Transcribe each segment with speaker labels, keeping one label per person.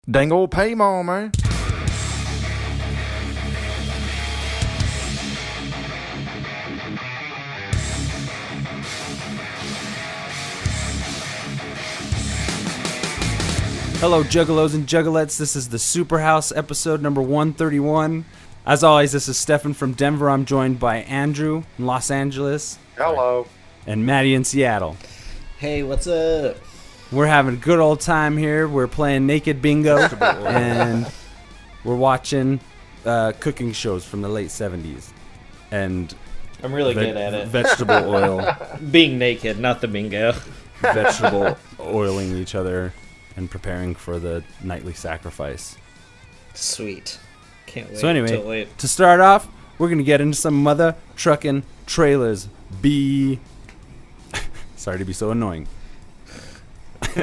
Speaker 1: Dang old Paymon, man. Hello, Juggalos and Juggalettes. This is the Superhouse episode number 131. As always, this is Stefan from Denver. I'm joined by Andrew in Los Angeles.
Speaker 2: Hello.
Speaker 1: And Maddie in Seattle.
Speaker 3: Hey, what's up?
Speaker 1: We're having a good old time here. We're playing Naked Bingo, and we're watching cooking shows from the late 70s. And
Speaker 3: I'm really good at it.
Speaker 1: Vegetable oil.
Speaker 3: Being naked, not the bingo.
Speaker 1: Vegetable oiling each other and preparing for the nightly sacrifice.
Speaker 3: Sweet. Can't wait.
Speaker 1: So anyway, to start off, we're going to get into some mother trucking trailers. Sorry to be so annoying.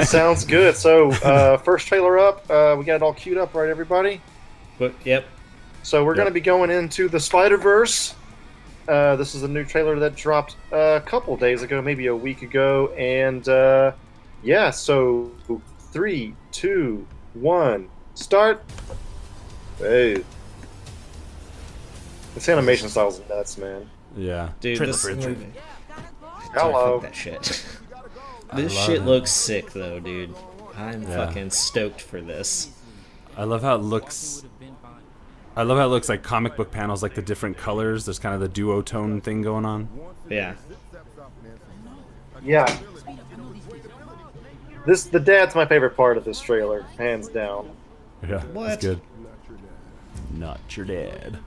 Speaker 2: Sounds good. So, first trailer up. We got it all queued up, right, everybody?
Speaker 3: Yep.
Speaker 2: So we're going to be going into the Spider-Verse. This is a new trailer that dropped a couple days ago, maybe a week ago. And, yeah, so 3, 2, 1, start. Hey. This animation style is nuts, man.
Speaker 1: Yeah.
Speaker 3: Dude, this movie.
Speaker 2: Hello.
Speaker 3: Fuck that shit. This shit looks sick, though, dude. I'm fucking stoked for this.
Speaker 1: I love how it looks. I love how it looks like comic book panels, like the different colors. There's kind of the duotone thing going on.
Speaker 3: Yeah.
Speaker 2: Yeah. The dad's my favorite part of this trailer, hands down.
Speaker 1: Yeah,
Speaker 3: What?
Speaker 1: that's good. Not your dad.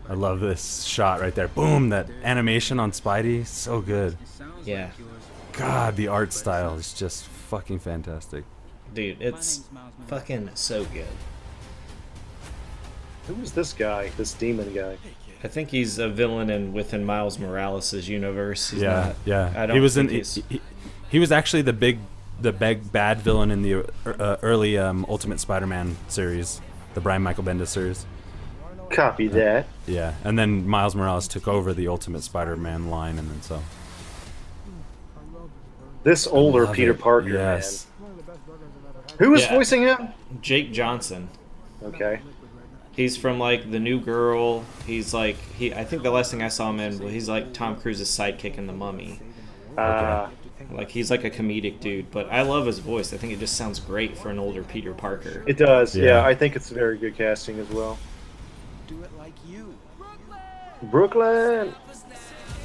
Speaker 1: I love this shot right there. Boom, that animation on Spidey, so good.
Speaker 3: Yeah.
Speaker 1: God, the art style is just fucking fantastic.
Speaker 3: Dude, it's fucking so good.
Speaker 2: Who is this guy? This demon guy?
Speaker 3: I think he's a villain within Miles Morales' universe. He's not,
Speaker 1: yeah.
Speaker 3: I don't
Speaker 1: he was
Speaker 3: think
Speaker 1: in.
Speaker 3: he's...
Speaker 1: He was actually the big bad villain in the early Ultimate Spider-Man series, the Brian Michael Bendis series.
Speaker 2: Copy that.
Speaker 1: Yeah, and then Miles Morales took over the Ultimate Spider-Man line, and then so.
Speaker 2: This older Peter Parker,
Speaker 1: yes.
Speaker 2: man. Who is voicing him?
Speaker 3: Jake Johnson.
Speaker 2: Okay.
Speaker 3: He's from, like, The New Girl. He's, like... I think the last thing I saw him in, he's, like, Tom Cruise's sidekick in The Mummy. Like, he's, like, a comedic dude. But I love his voice. I think it just sounds great for an older Peter Parker.
Speaker 2: It does, yeah. I think it's very good casting as well.
Speaker 4: Do it like you.
Speaker 2: Brooklyn!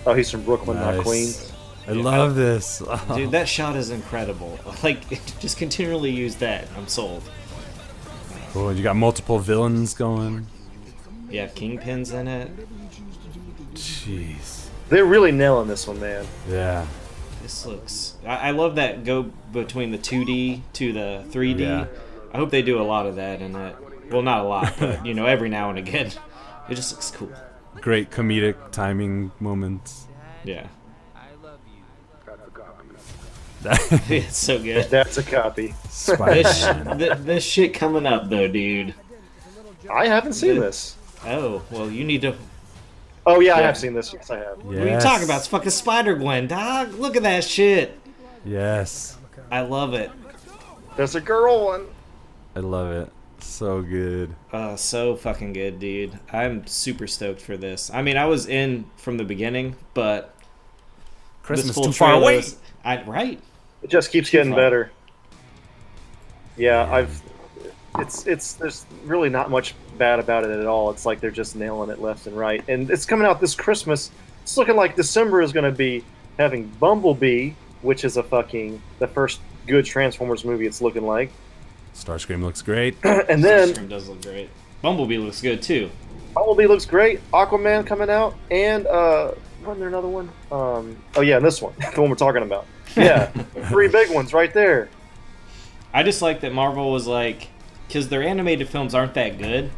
Speaker 2: Oh, he's from Brooklyn,
Speaker 1: Nice.
Speaker 2: not Queens.
Speaker 1: I love this. Oh.
Speaker 3: Dude, that shot is incredible. Like, just continually use that. I'm sold.
Speaker 1: Oh, you got multiple villains going.
Speaker 3: Yeah, Kingpin's in it.
Speaker 1: Jeez.
Speaker 2: They're really nailing this one, man.
Speaker 1: Yeah.
Speaker 3: This looks... I love that go between the 2D to the 3D.
Speaker 1: Yeah.
Speaker 3: I hope they do a lot of that in it. Well, not a lot, but, you know, every now and again. It just looks cool.
Speaker 1: Great comedic timing moments.
Speaker 3: Yeah.
Speaker 1: This
Speaker 3: It's so good.
Speaker 2: That's a copy.
Speaker 1: Spider-Man.
Speaker 3: This shit coming up, though, dude.
Speaker 2: I haven't seen this.
Speaker 3: Oh, well, you need to...
Speaker 2: Oh, yeah, I have seen this. Yes, I have.
Speaker 3: What are you talking about? It's fucking Spider-Gwen, dog. Look at that shit.
Speaker 1: Yes.
Speaker 3: I love it.
Speaker 2: There's a girl one.
Speaker 1: I love it. So good.
Speaker 3: So fucking good, dude. I'm super stoked for this. I mean, I was in from the beginning, but...
Speaker 1: Christmas
Speaker 3: this full
Speaker 1: too far
Speaker 3: trailer
Speaker 1: away.
Speaker 3: was- right?
Speaker 2: It just keeps
Speaker 3: Too
Speaker 2: getting
Speaker 3: far.
Speaker 2: better. Yeah, it's there's really not much bad about it at all. It's like they're just nailing it left and right. And it's coming out this Christmas. It's looking like December is going to be having Bumblebee, which is the first good Transformers movie it's looking like.
Speaker 1: Starscream looks great.
Speaker 2: And then
Speaker 3: Starscream does look great. Bumblebee looks good, too.
Speaker 2: Bumblebee looks great. Aquaman coming out. And, wasn't there another one? Oh yeah, this one. The one we're talking about. Yeah, 3 big ones right there.
Speaker 3: I just like that Marvel was like... Because their animated films aren't that good.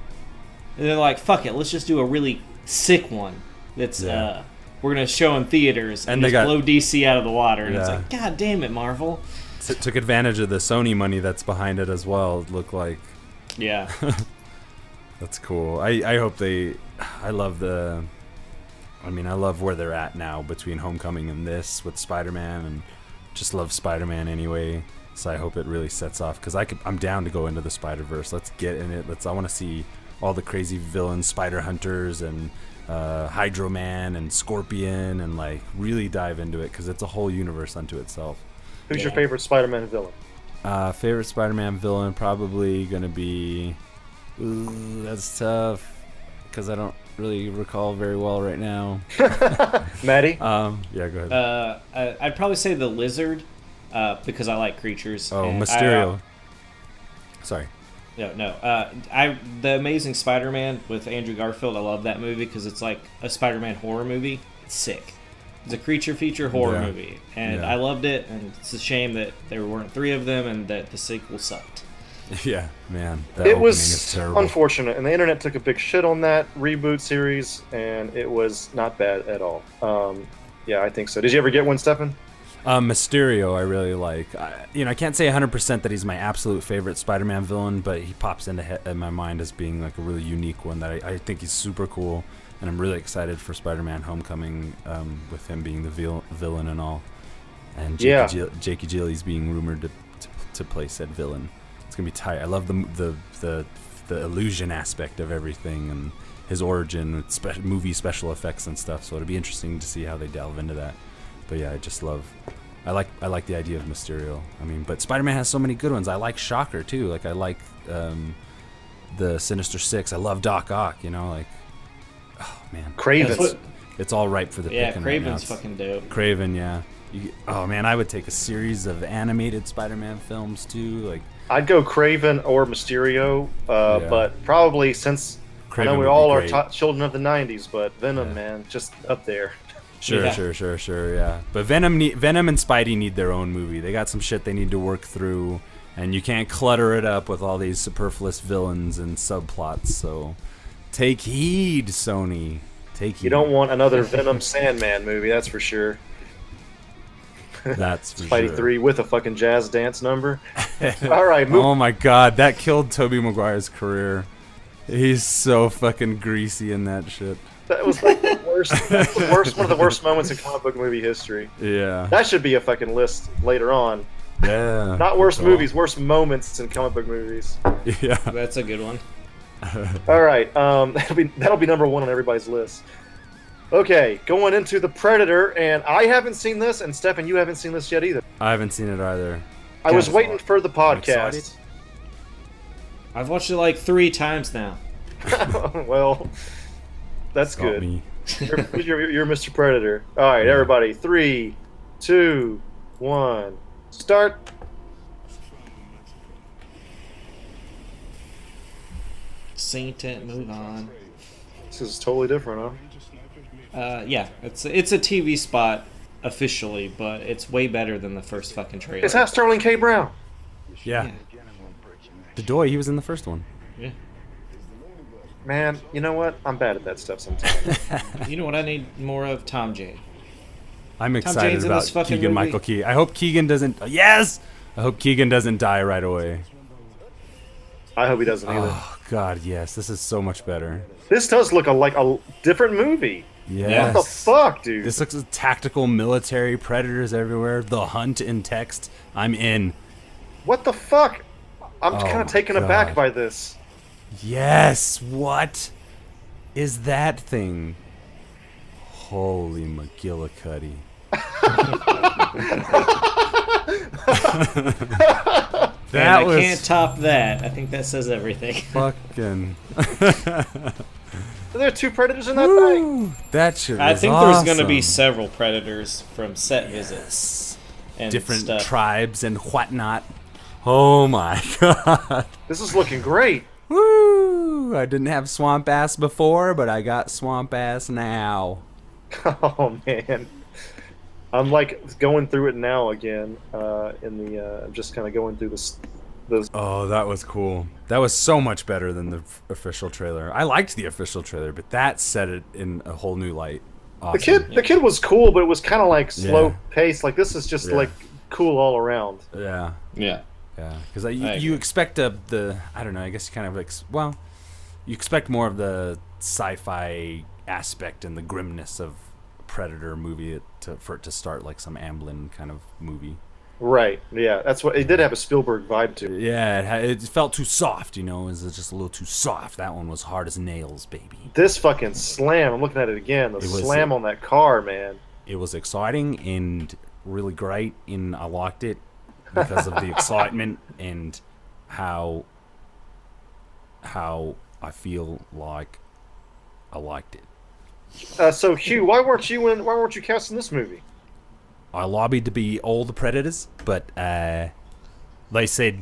Speaker 3: And they're like, fuck it, let's just do a really sick one. That's, we're going to show in theaters and
Speaker 1: they
Speaker 3: just
Speaker 1: got-
Speaker 3: blow DC out of the water. And it's
Speaker 1: Yeah.
Speaker 3: like, god damn it, Marvel.
Speaker 1: Took advantage of the Sony money that's behind it as well. It looked like
Speaker 3: Yeah.
Speaker 1: that's cool. I hope they. I love the. I mean, I love where they're at now between Homecoming and this with Spider-Man, and just love Spider-Man anyway. So I hope it really sets off, because I'm down to go into the Spider-Verse. Let's get in it. I want to see all the crazy villains, Spider Hunters and Hydro Man and Scorpion, and like really dive into it, because it's a whole universe unto itself.
Speaker 2: Who's your favorite Spider-Man villain?
Speaker 1: Favorite Spider-Man villain probably gonna be. Ooh, that's tough, because I don't really recall very well right now.
Speaker 2: Maddie?
Speaker 1: Yeah, go ahead.
Speaker 3: I'd probably say the Lizard, because I like creatures.
Speaker 1: Oh,
Speaker 3: and
Speaker 1: Mysterio. Sorry.
Speaker 3: The Amazing Spider-Man with Andrew Garfield. I love that movie because it's like a Spider-Man horror movie. It's sick. It's a creature feature horror movie, and I loved it. And it's a shame that there weren't 3 of them and that the sequel sucked.
Speaker 1: Yeah, man.
Speaker 2: It was unfortunate, and the internet took a big shit on that reboot series, and it was not bad at all. Yeah, I think so. Did you ever get one, Stefan?
Speaker 1: Mysterio, I really like. I can't say 100% that he's my absolute favorite Spider-Man villain, but he pops in my mind as being like a really unique one that I think he's super cool, and I'm really excited for Spider-Man Homecoming, with him being the villain and all, and Jakey Gyllenhaal's being rumored to play said villain. It's gonna be tight. I love the illusion aspect of everything and his origin with movie special effects and stuff. So it'll be interesting to see how they delve into that. But yeah, I like the idea of Mysterio. I mean, but Spider-Man has so many good ones. I like Shocker too. Like I like the Sinister Six. I love Doc Ock. Oh man,
Speaker 2: Kraven.
Speaker 1: It's all ripe for the picking.
Speaker 3: Yeah, Kraven's
Speaker 1: right now.
Speaker 3: fucking dope.
Speaker 1: Kraven, yeah. Oh man, I would take a series of animated Spider-Man films too. Like
Speaker 2: I'd go Kraven or Mysterio, but probably since Kraven, I know we all are children of the '90s, but Venom, man, just up there.
Speaker 1: Sure, yeah. But Venom and Spidey need their own movie. They got some shit they need to work through, and you can't clutter it up with all these superfluous villains and subplots. So take heed, Sony. Take heed.
Speaker 2: You don't want another Venom Sandman movie, that's for sure.
Speaker 1: That's for
Speaker 2: Spidey
Speaker 1: sure.
Speaker 2: 3 with a fucking jazz dance number. All right,
Speaker 1: Oh my god, that killed Tobey Maguire's career. He's so fucking greasy in that shit.
Speaker 2: That was like the worst. One of the worst moments in comic book movie history.
Speaker 1: Yeah.
Speaker 2: That should be a fucking list later on.
Speaker 1: Yeah.
Speaker 2: Not worst movies, worst moments in comic book movies.
Speaker 1: Yeah.
Speaker 3: That's a good one.
Speaker 2: All right, that'll be number 1 on everybody's list. Okay, going into The Predator, and I haven't seen this, and Stefan, you haven't seen this yet either.
Speaker 1: I haven't seen it either.
Speaker 2: I was waiting for the podcast.
Speaker 3: I've watched it like 3 times now.
Speaker 2: Well, that's good.
Speaker 1: Me.
Speaker 2: You're Mr. Predator. All right, everybody. 3, 2, 1, start.
Speaker 3: Saint it, move on.
Speaker 2: This is totally different, huh?
Speaker 3: Yeah, it's a TV spot officially, but it's way better than the first fucking trailer.
Speaker 2: It's not Sterling K. Brown.
Speaker 1: Yeah. Dodoy, he was in the first one.
Speaker 3: Yeah.
Speaker 2: Man, you know what? I'm bad at that stuff sometimes.
Speaker 3: You know what I need more of? Tom J.
Speaker 1: I'm excited
Speaker 3: Jane's in
Speaker 1: about
Speaker 3: this fucking
Speaker 1: Keegan
Speaker 3: movie.
Speaker 1: Michael Key. I hope Keegan doesn't. Yes. I hope Keegan doesn't die right away.
Speaker 2: I hope he doesn't either.
Speaker 1: Oh God, yes. This is so much better.
Speaker 2: This does look like a different movie.
Speaker 1: Yes.
Speaker 2: What the fuck, dude?
Speaker 1: This looks like tactical military predators everywhere. The Hunt in text. I'm in.
Speaker 2: What the fuck? I'm
Speaker 1: Oh
Speaker 2: kind of
Speaker 1: my
Speaker 2: taken
Speaker 1: God.
Speaker 2: aback by this.
Speaker 1: Yes. What is that thing? Holy McGillicuddy. That
Speaker 3: I
Speaker 1: was
Speaker 3: can't top that. I think that says everything.
Speaker 1: fucking.
Speaker 2: Are there 2 predators in that thing?
Speaker 1: Woo, that shit
Speaker 3: I
Speaker 1: was
Speaker 3: think there's going to be
Speaker 1: awesome.
Speaker 3: several predators from set visits and
Speaker 1: Different
Speaker 3: stuff.
Speaker 1: tribes and whatnot. Oh my God.
Speaker 2: This is looking great.
Speaker 1: Woo! I didn't have swamp ass before, but I got swamp ass now.
Speaker 2: Oh man, I'm like going through it now again. I'm just kind of going through this.
Speaker 1: Oh, that was cool. That was so much better than the official trailer. I liked the official trailer, but that set it in a whole new light. Awesome.
Speaker 2: The kid was cool, but it was kind of like slow
Speaker 1: Yeah.
Speaker 2: paced. Like this is just
Speaker 1: Yeah.
Speaker 2: like cool all around.
Speaker 1: Yeah.
Speaker 3: Yeah.
Speaker 1: Yeah, because you
Speaker 3: agree.
Speaker 1: expect I don't know, I guess you kind of, you expect more of the sci-fi aspect and the grimness of Predator movie for it to start like some Amblin kind of movie.
Speaker 2: Right. Yeah, that's what it did have a Spielberg vibe to it.
Speaker 1: Yeah, it felt too soft. It was just a little too soft. That one was hard as nails, baby.
Speaker 2: This fucking slam, I'm looking at it again. The slam on that car, man.
Speaker 1: It was exciting and really great, and I liked it because of the excitement and how I feel like I liked it.
Speaker 2: So Hugh, why weren't you cast in this movie?
Speaker 1: I lobbied to be all the Predators, but they said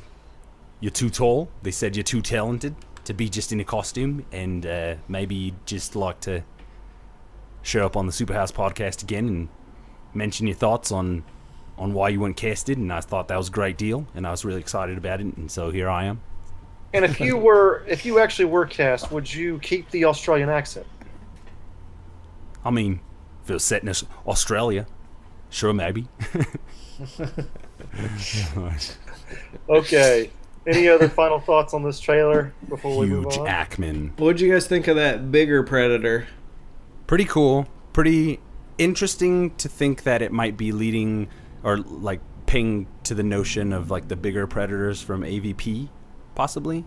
Speaker 1: you're too tall. They said you're too talented to be just in a costume, and maybe you'd just like to show up on the Superhouse podcast again and mention your thoughts on why you weren't casted. And I thought that was a great deal, and I was really excited about it, and so here I am.
Speaker 2: And if you actually were cast, would you keep the Australian accent?
Speaker 1: I mean, if it was set in Australia, sure, maybe.
Speaker 2: Okay. Any other final thoughts on this trailer before we move
Speaker 1: Huge
Speaker 2: on?
Speaker 1: Ackman.
Speaker 3: What'd you guys think of that bigger Predator?
Speaker 1: Pretty cool. Pretty interesting to think that it might be leading or like ping to the notion of like the bigger predators from AVP, possibly.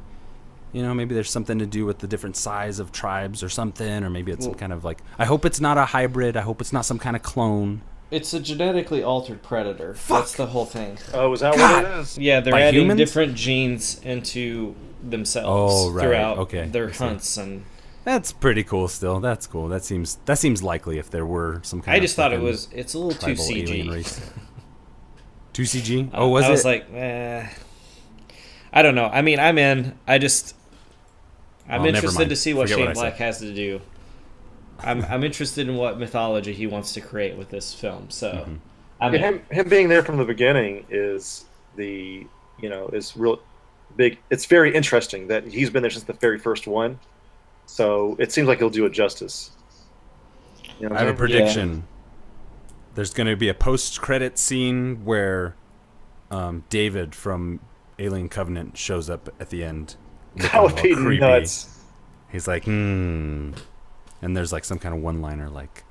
Speaker 1: Maybe there's something to do with the different size of tribes or something, or maybe it's some kind of like. I hope it's not a hybrid. I hope it's not some kind of clone.
Speaker 3: It's a genetically altered predator.
Speaker 1: Fuck.
Speaker 3: That's the whole thing.
Speaker 2: Oh, is that
Speaker 1: God.
Speaker 2: what it is?
Speaker 3: Yeah, they're
Speaker 1: By
Speaker 3: adding
Speaker 1: humans?
Speaker 3: different genes into themselves
Speaker 1: Oh, right.
Speaker 3: throughout
Speaker 1: Okay.
Speaker 3: their
Speaker 1: I see.
Speaker 3: hunts, and
Speaker 1: That's pretty cool. Still, that's cool. That seems likely if there were some kind.
Speaker 3: I
Speaker 1: of
Speaker 3: just thought
Speaker 1: fucking
Speaker 3: it's a little too
Speaker 1: tribal alien
Speaker 3: CG.
Speaker 1: race. Too CG? Oh,
Speaker 3: I was
Speaker 1: it?
Speaker 3: like, I don't know. I mean, I'm in. I'm
Speaker 1: never
Speaker 3: interested
Speaker 1: mind.
Speaker 3: to see what
Speaker 1: Forget
Speaker 3: Shane
Speaker 1: what I
Speaker 3: Black
Speaker 1: said.
Speaker 3: has to do. I'm interested in what mythology he wants to create with this film. So,
Speaker 1: Mm-hmm.
Speaker 3: I'm in.
Speaker 2: Him being there from the beginning is is real big. It's very interesting that he's been there since the very first one. So it seems like he'll do it justice. You know what
Speaker 1: I have a
Speaker 2: I'm saying?
Speaker 1: prediction. There's going to be a post-credit scene where David from Alien Covenant shows up at the end.
Speaker 2: That
Speaker 1: looking
Speaker 2: would
Speaker 1: all
Speaker 2: be
Speaker 1: creepy.
Speaker 2: nuts.
Speaker 1: He's like, and there's like some kind of one-liner like,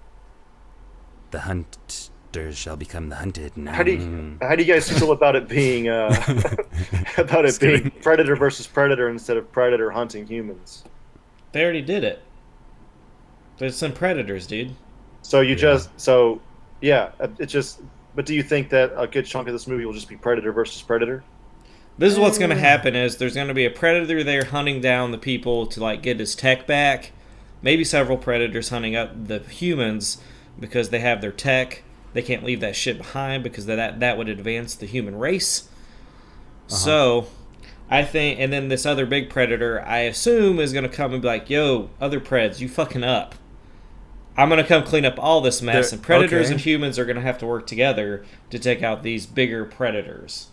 Speaker 1: "The hunters shall become the hunted."
Speaker 2: How do you guys feel about it being
Speaker 1: Just
Speaker 2: being
Speaker 1: kidding.
Speaker 2: predator versus predator instead of predator hunting humans?
Speaker 3: They already did it. There's some predators, dude.
Speaker 2: So it's just. But do you think that a good chunk of this movie will just be predator versus predator?
Speaker 3: This is what's going to happen: is there's going to be a predator there hunting down the people to like get his tech back. Maybe several predators hunting up the humans because they have their tech. They can't leave that shit behind because that would advance the human race. So, I think, and then this other big predator, I assume, is going to come and be like, "Yo, other preds, you fucking up. I'm going to come clean up all this mess." And predators and humans are going to have to work together to take out these bigger predators.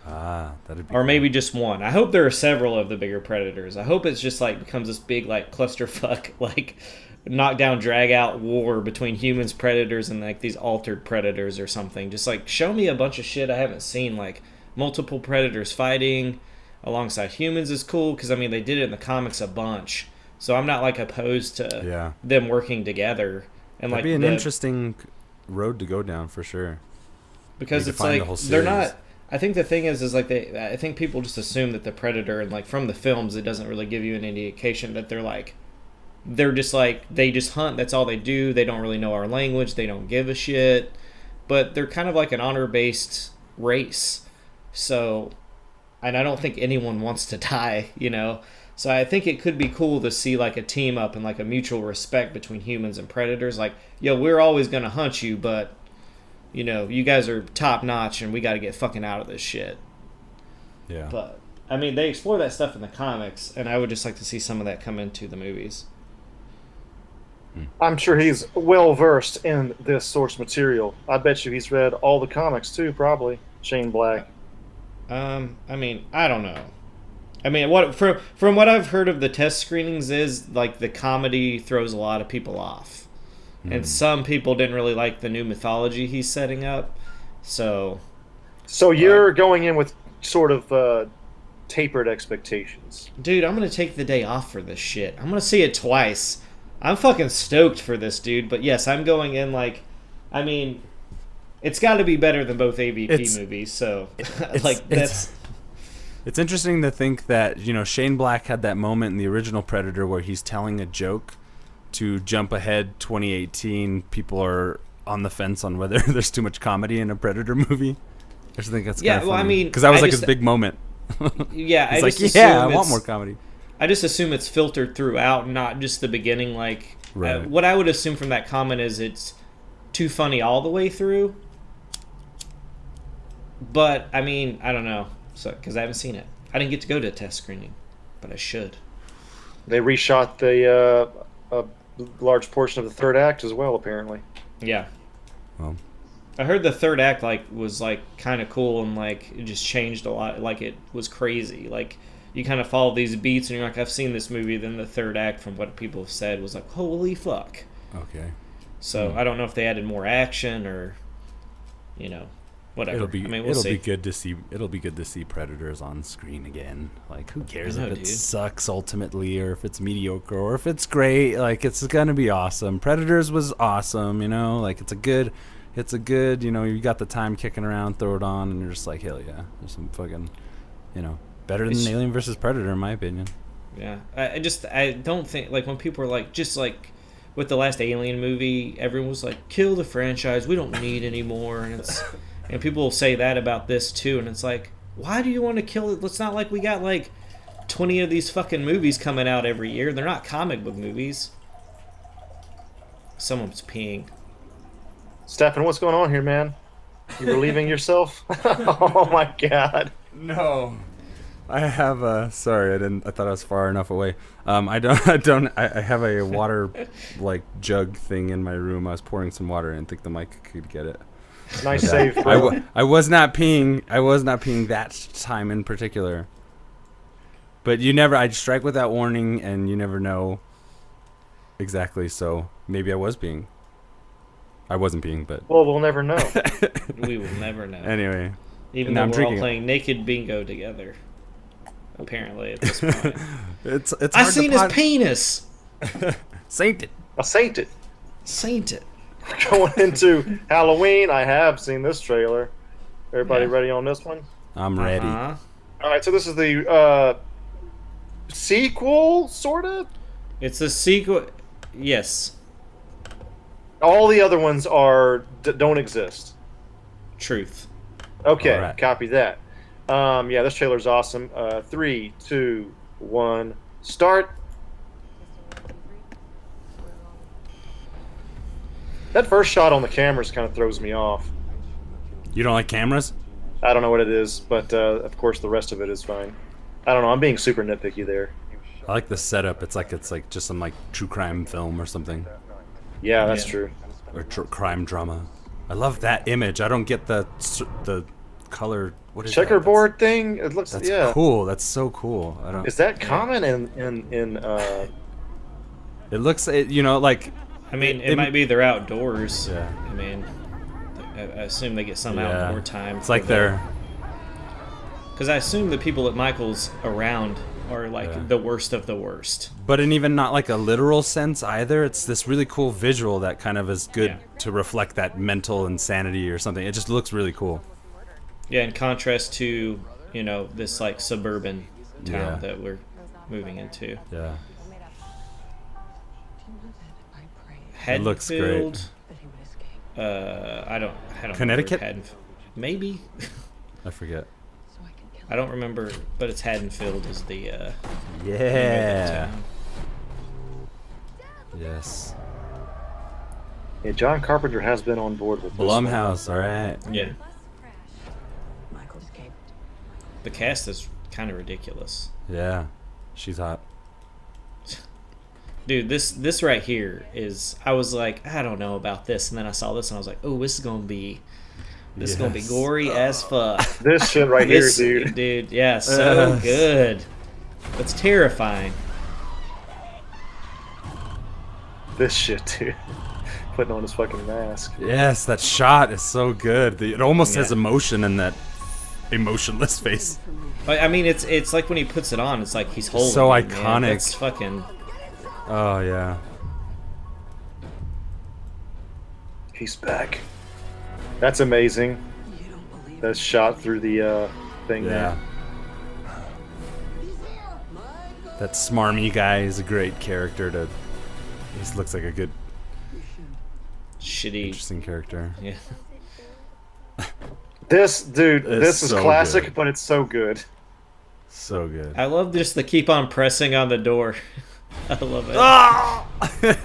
Speaker 1: That'd be
Speaker 3: Or
Speaker 1: cool.
Speaker 3: maybe just one. I hope there are several of the bigger predators. I hope it's just like becomes this big like clusterfuck like knockdown drag out war between humans, predators, and like these altered predators or something. Just like show me a bunch of shit I haven't seen, like multiple predators fighting alongside humans is cool because I mean they did it in the comics a bunch. So I'm not like opposed to them working together and
Speaker 1: That'd
Speaker 3: like
Speaker 1: be an interesting road to go down for sure.
Speaker 3: because
Speaker 1: You could
Speaker 3: it's
Speaker 1: find the
Speaker 3: like
Speaker 1: whole
Speaker 3: they're
Speaker 1: series.
Speaker 3: not. I think the thing is like I think people just assume that the predator and like from the films it doesn't really give you an indication that they're just like they just hunt. That's all they do. They don't really know our language. They don't give a shit. But they're kind of like an honor-based race. So, and I don't think anyone wants to die. So I think it could be cool to see like a team up and like a mutual respect between humans and predators. Like, yo, we're always gonna hunt you, but you guys are top notch, and we got to get fucking out of this shit.
Speaker 1: Yeah.
Speaker 3: But I mean, they explore that stuff in the comics, and I would just like to see some of that come into the movies.
Speaker 2: I'm sure he's well versed in this source material. I bet you he's read all the comics too, probably. Shane Black.
Speaker 3: I mean, I don't know. I mean, what from what I've heard of the test screenings is like the comedy throws a lot of people off. And some people didn't really like the new mythology he's setting up. So
Speaker 2: you're going in with sort of tapered expectations.
Speaker 3: dude, I'm going to take the day off for this shit. I'm going to see it twice. I'm fucking stoked for this, dude. But yes, I'm going in like, I mean, It's got to be better than both AVP
Speaker 1: It's-
Speaker 3: movies. So,
Speaker 1: it's-
Speaker 3: like, that's
Speaker 1: It's interesting to think that, Shane Black had that moment in the original Predator where he's telling a joke. To jump ahead 2018, people are on the fence on whether there's too much comedy in a Predator movie. I just think that's kind of funny.
Speaker 3: well, I mean,
Speaker 1: because that was
Speaker 3: I
Speaker 1: like
Speaker 3: just-
Speaker 1: his big moment.
Speaker 3: yeah.
Speaker 1: He's
Speaker 3: I
Speaker 1: like,
Speaker 3: just
Speaker 1: yeah, I
Speaker 3: assume
Speaker 1: want
Speaker 3: it's-
Speaker 1: more comedy.
Speaker 3: I just assume it's filtered throughout, not just the beginning. Like,
Speaker 1: Right.
Speaker 3: what I would assume from that comment is it's too funny all the way through. But I mean, I don't know, because I haven't seen it. I didn't get to go to a test screening, but I should.
Speaker 2: They reshot the a large portion of the third act as well, apparently.
Speaker 3: Yeah.
Speaker 1: Well,
Speaker 3: I heard the third act was kind of cool and it just changed a lot. Like it was crazy. Like you kind of follow these beats and you're like, I've seen this movie. Then the third act, from what people have said, was like, holy fuck.
Speaker 1: okay.
Speaker 3: So I don't know if they added more action or, whatever.
Speaker 1: It'll be
Speaker 3: we'll see.
Speaker 1: good to see. It'll be good to see Predators on screen again. Like, who cares
Speaker 3: I know,
Speaker 1: if it
Speaker 3: dude.
Speaker 1: sucks ultimately, or if it's mediocre, or if it's great? Like, it's gonna be awesome. Predators was awesome. Like it's a good. You got the time kicking around, throw it on, and you're just like, hell yeah. There's some fucking, better than Alien versus Predator in my opinion.
Speaker 3: Yeah, I don't think when people are like with the last Alien movie, everyone was like, kill the franchise, we don't need any more, and people will say that about this too, and it's like, why do you want to kill it? It's not like we got 20 of these fucking movies coming out every year. They're not comic book movies. Someone's peeing.
Speaker 2: Stefan, what's going on here, man? You relieving yourself? Oh my god.
Speaker 1: No. I have sorry, I thought I was far enough away. I have a water jug thing in my room. I was pouring some water and I didn't think the mic could get it.
Speaker 2: Nice save, bro.
Speaker 1: I was not peeing that time in particular. But I'd strike with that warning and you never know exactly, so maybe I was peeing. I wasn't peeing, but
Speaker 2: Well, we'll never know.
Speaker 3: We will never know.
Speaker 1: anyway.
Speaker 3: Even
Speaker 1: now
Speaker 3: though
Speaker 1: I'm
Speaker 3: we're all
Speaker 1: drinking it.
Speaker 3: playing naked bingo together. Apparently, at this point.
Speaker 1: It's
Speaker 3: I
Speaker 1: hard
Speaker 3: seen
Speaker 1: to
Speaker 3: his penis!
Speaker 1: Saint it.
Speaker 2: I saint it.
Speaker 3: Saint it.
Speaker 2: Going into Halloween, I have seen this trailer. Everybody
Speaker 3: Yeah.
Speaker 2: ready on this one?
Speaker 1: I'm ready.
Speaker 3: Uh-huh.
Speaker 2: All right, so this is the sequel, sort of?
Speaker 3: It's a sequel. Yes.
Speaker 2: All the other ones don't exist.
Speaker 3: Truth.
Speaker 2: Okay,
Speaker 1: All right.
Speaker 2: copy that. Yeah, this trailer's awesome. 3, 2, 1, start. That first shot on the cameras kind of throws me off.
Speaker 1: You don't like cameras?
Speaker 2: I don't know what it is, but of course the rest of it is fine. I don't know. I'm being super nitpicky there.
Speaker 1: I like the setup. It's like just some true crime film or something,
Speaker 2: Yeah, that's
Speaker 3: Yeah.
Speaker 2: true.
Speaker 1: or crime drama. I love that image. I don't get the color. What is that?
Speaker 2: Checkerboard thing. It looks.
Speaker 1: That's
Speaker 2: yeah.
Speaker 1: cool. That's so cool. I don't.
Speaker 2: Is that common in
Speaker 1: It looks. Like
Speaker 3: I mean, it
Speaker 1: It-
Speaker 3: might be they're outdoors.
Speaker 1: Yeah.
Speaker 3: I mean, I assume they get some
Speaker 1: Yeah.
Speaker 3: outdoor time.
Speaker 1: It's like they're.
Speaker 3: Because I assume the people at Michael's around are
Speaker 1: Yeah.
Speaker 3: the worst of the worst.
Speaker 1: But in even not a literal sense either. It's this really cool visual that kind of is good
Speaker 3: Yeah.
Speaker 1: to reflect that mental insanity or something. It just looks really cool.
Speaker 3: Yeah, in contrast to, this suburban town
Speaker 1: Yeah.
Speaker 3: that we're moving into.
Speaker 1: Yeah.
Speaker 3: Haddonfield.
Speaker 1: It looks great.
Speaker 3: I don't
Speaker 1: Connecticut?
Speaker 3: remember maybe.
Speaker 1: I forget.
Speaker 3: I don't remember, but it's Haddonfield is the name of the
Speaker 1: Yeah.
Speaker 3: town.
Speaker 1: Yes.
Speaker 2: Yeah, John Carpenter has been on board with this one.
Speaker 1: Blumhouse. All right.
Speaker 3: Yeah. The cast is kind of ridiculous.
Speaker 1: Yeah. She's hot.
Speaker 3: Dude, this right here is, I was like, I don't know about this, and then I saw this and I was like, oh, this is gonna be
Speaker 1: Yes.
Speaker 3: gory as fuck.
Speaker 2: This shit right here,
Speaker 3: This-
Speaker 2: dude.
Speaker 3: Yeah, so
Speaker 1: Yes.
Speaker 3: good. It's terrifying.
Speaker 2: This shit, dude. Putting on his fucking mask.
Speaker 1: Yes, that shot is so good. It almost has
Speaker 3: Yeah.
Speaker 1: emotion in that emotionless face.
Speaker 3: I mean, it's like when he puts it on, it's like he's holding
Speaker 1: So
Speaker 3: it, man.
Speaker 1: iconic.
Speaker 3: It's fucking.
Speaker 1: Oh yeah.
Speaker 2: He's back. That's amazing. That's shot through the thing there.
Speaker 1: That smarmy guy is a great character to. He looks like a good,
Speaker 3: Shitty.
Speaker 1: interesting character.
Speaker 3: Yeah.
Speaker 2: This is
Speaker 1: so
Speaker 2: classic,
Speaker 1: good.
Speaker 2: but it's so good.
Speaker 1: So good.
Speaker 3: I love just the keep on pressing on the door. I love it.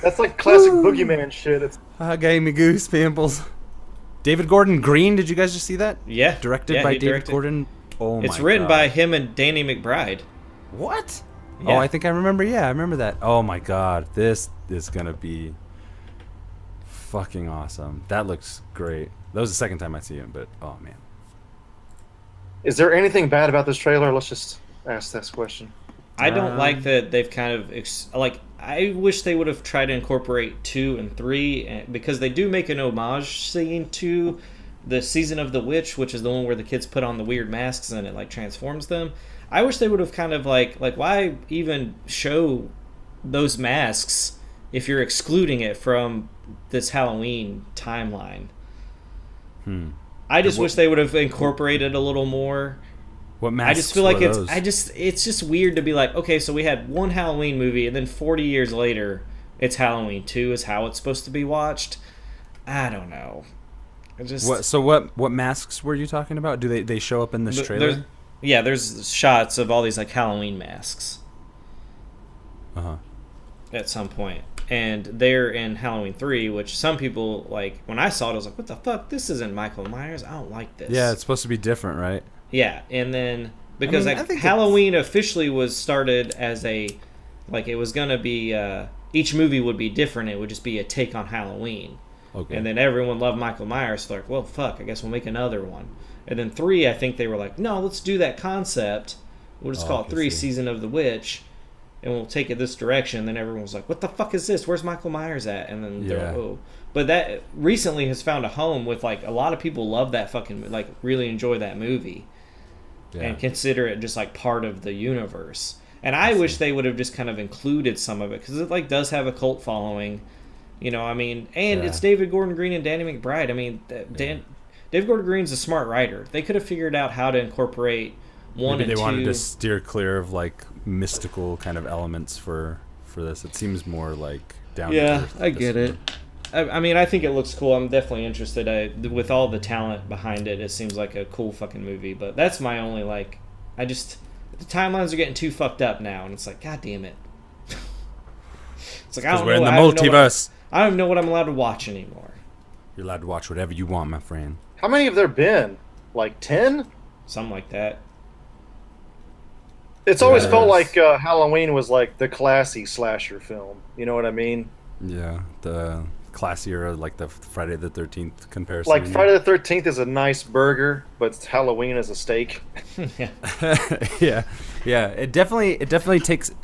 Speaker 2: That's like classic boogeyman shit. It's
Speaker 1: Gave me goose pimples. David Gordon Green, did you guys just see that?
Speaker 3: Yeah.
Speaker 1: Directed by
Speaker 3: he
Speaker 1: David
Speaker 3: directed.
Speaker 1: Gordon. Oh my
Speaker 3: It's written
Speaker 1: God.
Speaker 3: by him and Danny McBride.
Speaker 1: What?
Speaker 3: Yeah.
Speaker 1: Oh, I think I remember. Yeah, I remember that. Oh my God, this is gonna be fucking awesome. That looks great. That was the second time I see him, but oh man.
Speaker 2: Is there anything bad about this trailer? Let's just ask this question.
Speaker 3: I don't like that they've kind of I wish they would have tried to incorporate 2 and 3 because they do make an homage scene to the Season of the Witch, which is the one where the kids put on the weird masks and it like transforms them. I wish they would have kind of like why even show those masks if you're excluding it from this Halloween timeline. I just wish they would have incorporated a little more.
Speaker 1: What masks
Speaker 3: I just feel like
Speaker 1: were those?
Speaker 3: it's just weird to be like, okay, so we had one Halloween movie and then 40 years later it's Halloween 2 is how it's supposed to be watched. I don't know.
Speaker 1: What masks were you talking about? Do they show up in this trailer?
Speaker 3: There's shots of all these like Halloween masks.
Speaker 1: Uh-huh.
Speaker 3: At some point. And they're in Halloween 3, which some people, like, when I saw it, I was like, what the fuck? This isn't Michael Myers. I don't like this.
Speaker 1: Yeah, it's supposed to be different, right?
Speaker 3: Yeah, and then because
Speaker 1: I think
Speaker 3: Halloween officially was started as it was gonna be each movie would be different. It would just be a take on Halloween.
Speaker 1: Okay.
Speaker 3: And then everyone loved Michael Myers. So they're like, well, fuck, I guess we'll make another one. And then 3, I think they were like, no, let's do that concept. We'll just call it 3 Season of the Witch, and we'll take it this direction. And then everyone was like, what the fuck is this? Where's Michael Myers at? And then they're like, oh. But that recently has found a home with like a lot of people love that fucking like really enjoy that movie. Yeah. And consider it just like part of the universe. And I wish they would have just kind of included some of it because it like does have a cult following, you know. I mean, and it's David Gordon Green and Danny McBride. I mean, David Gordon Green's a smart writer. They could have figured out how to incorporate one
Speaker 1: Maybe
Speaker 3: and 2.
Speaker 1: they wanted to steer clear of like mystical kind of elements for this. It seems more like down to earth.
Speaker 3: Yeah, I get it. I mean, I think it looks cool. I'm definitely interested. With all the talent behind it, it seems like a cool fucking movie. But that's my only, like... the timelines are getting too fucked up now, and it's like, god damn it. It's like, I don't know.
Speaker 1: We're in the multiverse.
Speaker 3: I don't even know what I'm allowed to watch anymore.
Speaker 1: You're allowed to watch whatever you want, my friend.
Speaker 2: How many have there been? Like 10?
Speaker 3: Something like that.
Speaker 2: It's always felt like Halloween was like the classy slasher film. You know what I mean?
Speaker 1: Yeah, the classier, like the Friday the 13th comparison.
Speaker 2: Like Friday the 13th is a nice burger, but Halloween is a steak.
Speaker 3: Yeah.
Speaker 1: yeah. It definitely takes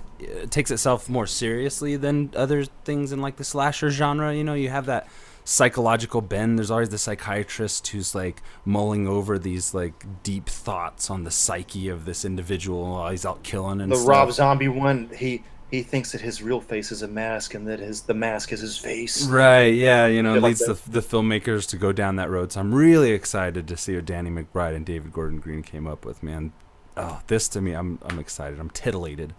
Speaker 1: itself more seriously than other things in like the slasher genre. You know, you have that psychological bend. There's always the psychiatrist who's like mulling over these like deep thoughts on the psyche of this individual while he's out killing and stuff.
Speaker 2: Rob Zombie one, he thinks that his real face is a mask and that the mask is his face.
Speaker 1: Right, yeah, you know, it
Speaker 2: like
Speaker 1: leads the filmmakers to go down that road. So I'm really excited to see what Danny McBride and David Gordon Green came up with, man. Oh, this to me, I'm excited. I'm titillated.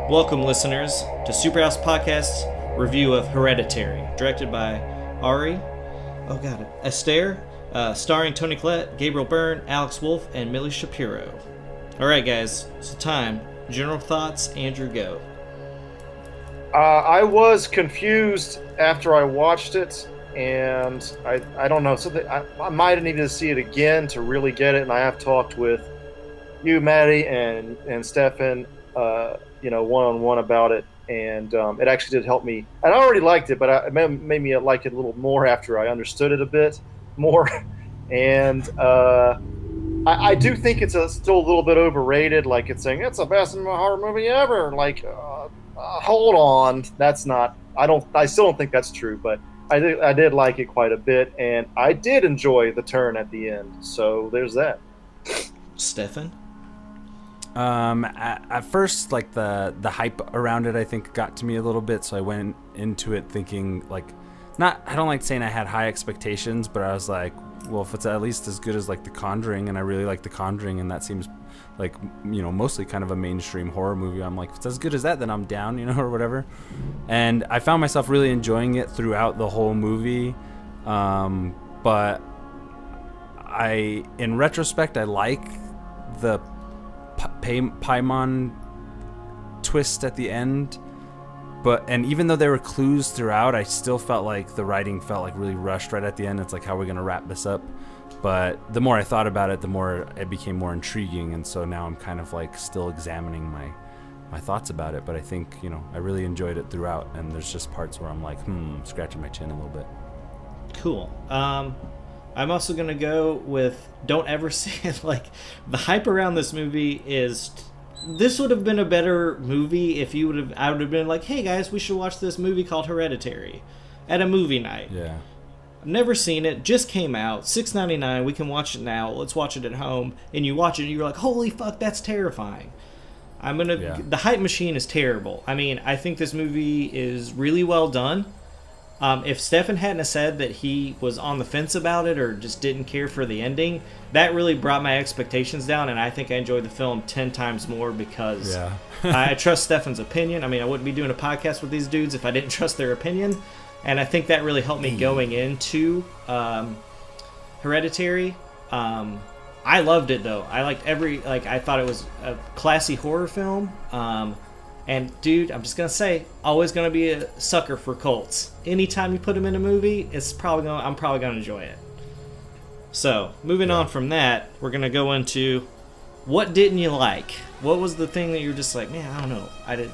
Speaker 3: Welcome, listeners, to Superhouse Podcast's review of Hereditary, directed by Astaire, starring Toni Collette, Gabriel Byrne, Alex Wolff, and Millie Shapiro. Alright, guys, it's time. General thoughts, Andrew, go.
Speaker 2: I was confused after I watched it, and I don't know. So I might have needed to see it again to really get it, and I have talked with you, Maddie, and Stefan, one-on-one about it, and it actually did help me. And I already liked it, but it made me like it a little more after I understood it a bit more. And I do think it's still a little bit overrated. Like it's saying it's the best horror movie ever. Like, hold on, that's not. I still don't think that's true, but I did like it quite a bit, and I did enjoy the turn at the end. So there's that.
Speaker 3: Stefan?
Speaker 1: At first, like the hype around it, I think got to me a little bit. So I went into it thinking like, I don't like saying I had high expectations, but I was like, well, if it's at least as good as like The Conjuring, and I really like The Conjuring, and that seems like, you know, mostly kind of a mainstream horror movie. I'm like, if it's as good as that, then I'm down, you know, or whatever. And I found myself really enjoying it throughout the whole movie. But in retrospect, I like the Paimon twist at the end. And even though there were clues throughout, I still felt like the writing felt like really rushed right at the end. It's like, how are we going to wrap this up? But the more I thought about it, the more it became more intriguing. And so now I'm kind of like still examining my thoughts about it. But I think, you know, I really enjoyed it throughout. And there's just parts where I'm like, scratching my chin a little bit.
Speaker 3: Cool. I'm also going to go with, don't ever say it. Like, the hype around this movie is... This would have been a better movie if I would have been like, hey guys, we should watch this movie called Hereditary at a movie night.
Speaker 1: Yeah.
Speaker 3: I've never seen it, just came out, $6.99, we can watch it now, let's watch it at home. And you watch it and you're like, holy fuck, that's terrifying. The hype machine is terrible. I mean, I think this movie is really well done. If Stefan hadn't said that he was on the fence about it or just didn't care for the ending, that really brought my expectations down, and I think I enjoyed the film 10 times more because I trust Stefan's opinion. I mean, I wouldn't be doing a podcast with these dudes if I didn't trust their opinion, and I think that really helped me going into Hereditary. I loved it, though. I liked I thought it was a classy horror film. And dude, I'm just gonna say, always gonna be a sucker for cults. Anytime you put them in a movie, I'm probably gonna enjoy it. So, moving on from that, we're gonna go into what didn't you like? What was the thing that you're just like, man, I don't know,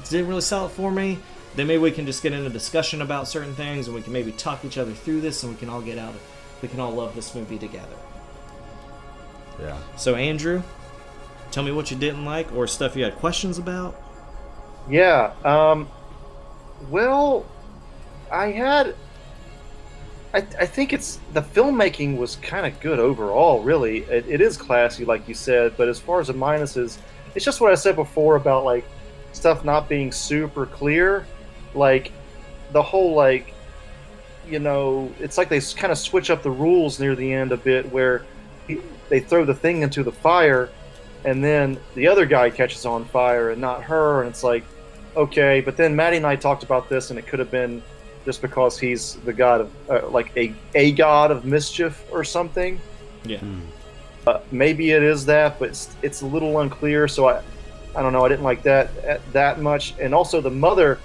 Speaker 3: didn't really sell it for me. Then maybe we can just get into discussion about certain things, and we can maybe talk each other through this, and we can all love this movie together.
Speaker 1: Yeah.
Speaker 3: So, Andrew, tell me what you didn't like, or stuff you had questions about.
Speaker 2: Yeah, well, I think the filmmaking was kind of good overall, really. It is classy, like you said, but as far as the minuses, it's just what I said before about, like, stuff not being super clear. Like, the whole, like, you know, it's like they kind of switch up the rules near the end a bit, where they throw the thing into the fire, and then the other guy catches on fire and not her, and it's like, okay, but then Maddie and I talked about this, and it could have been just because he's the god of, like a god of mischief or something.
Speaker 3: Yeah.
Speaker 2: Maybe it is that, but it's a little unclear, so I don't know, I didn't like that much. And also the mother,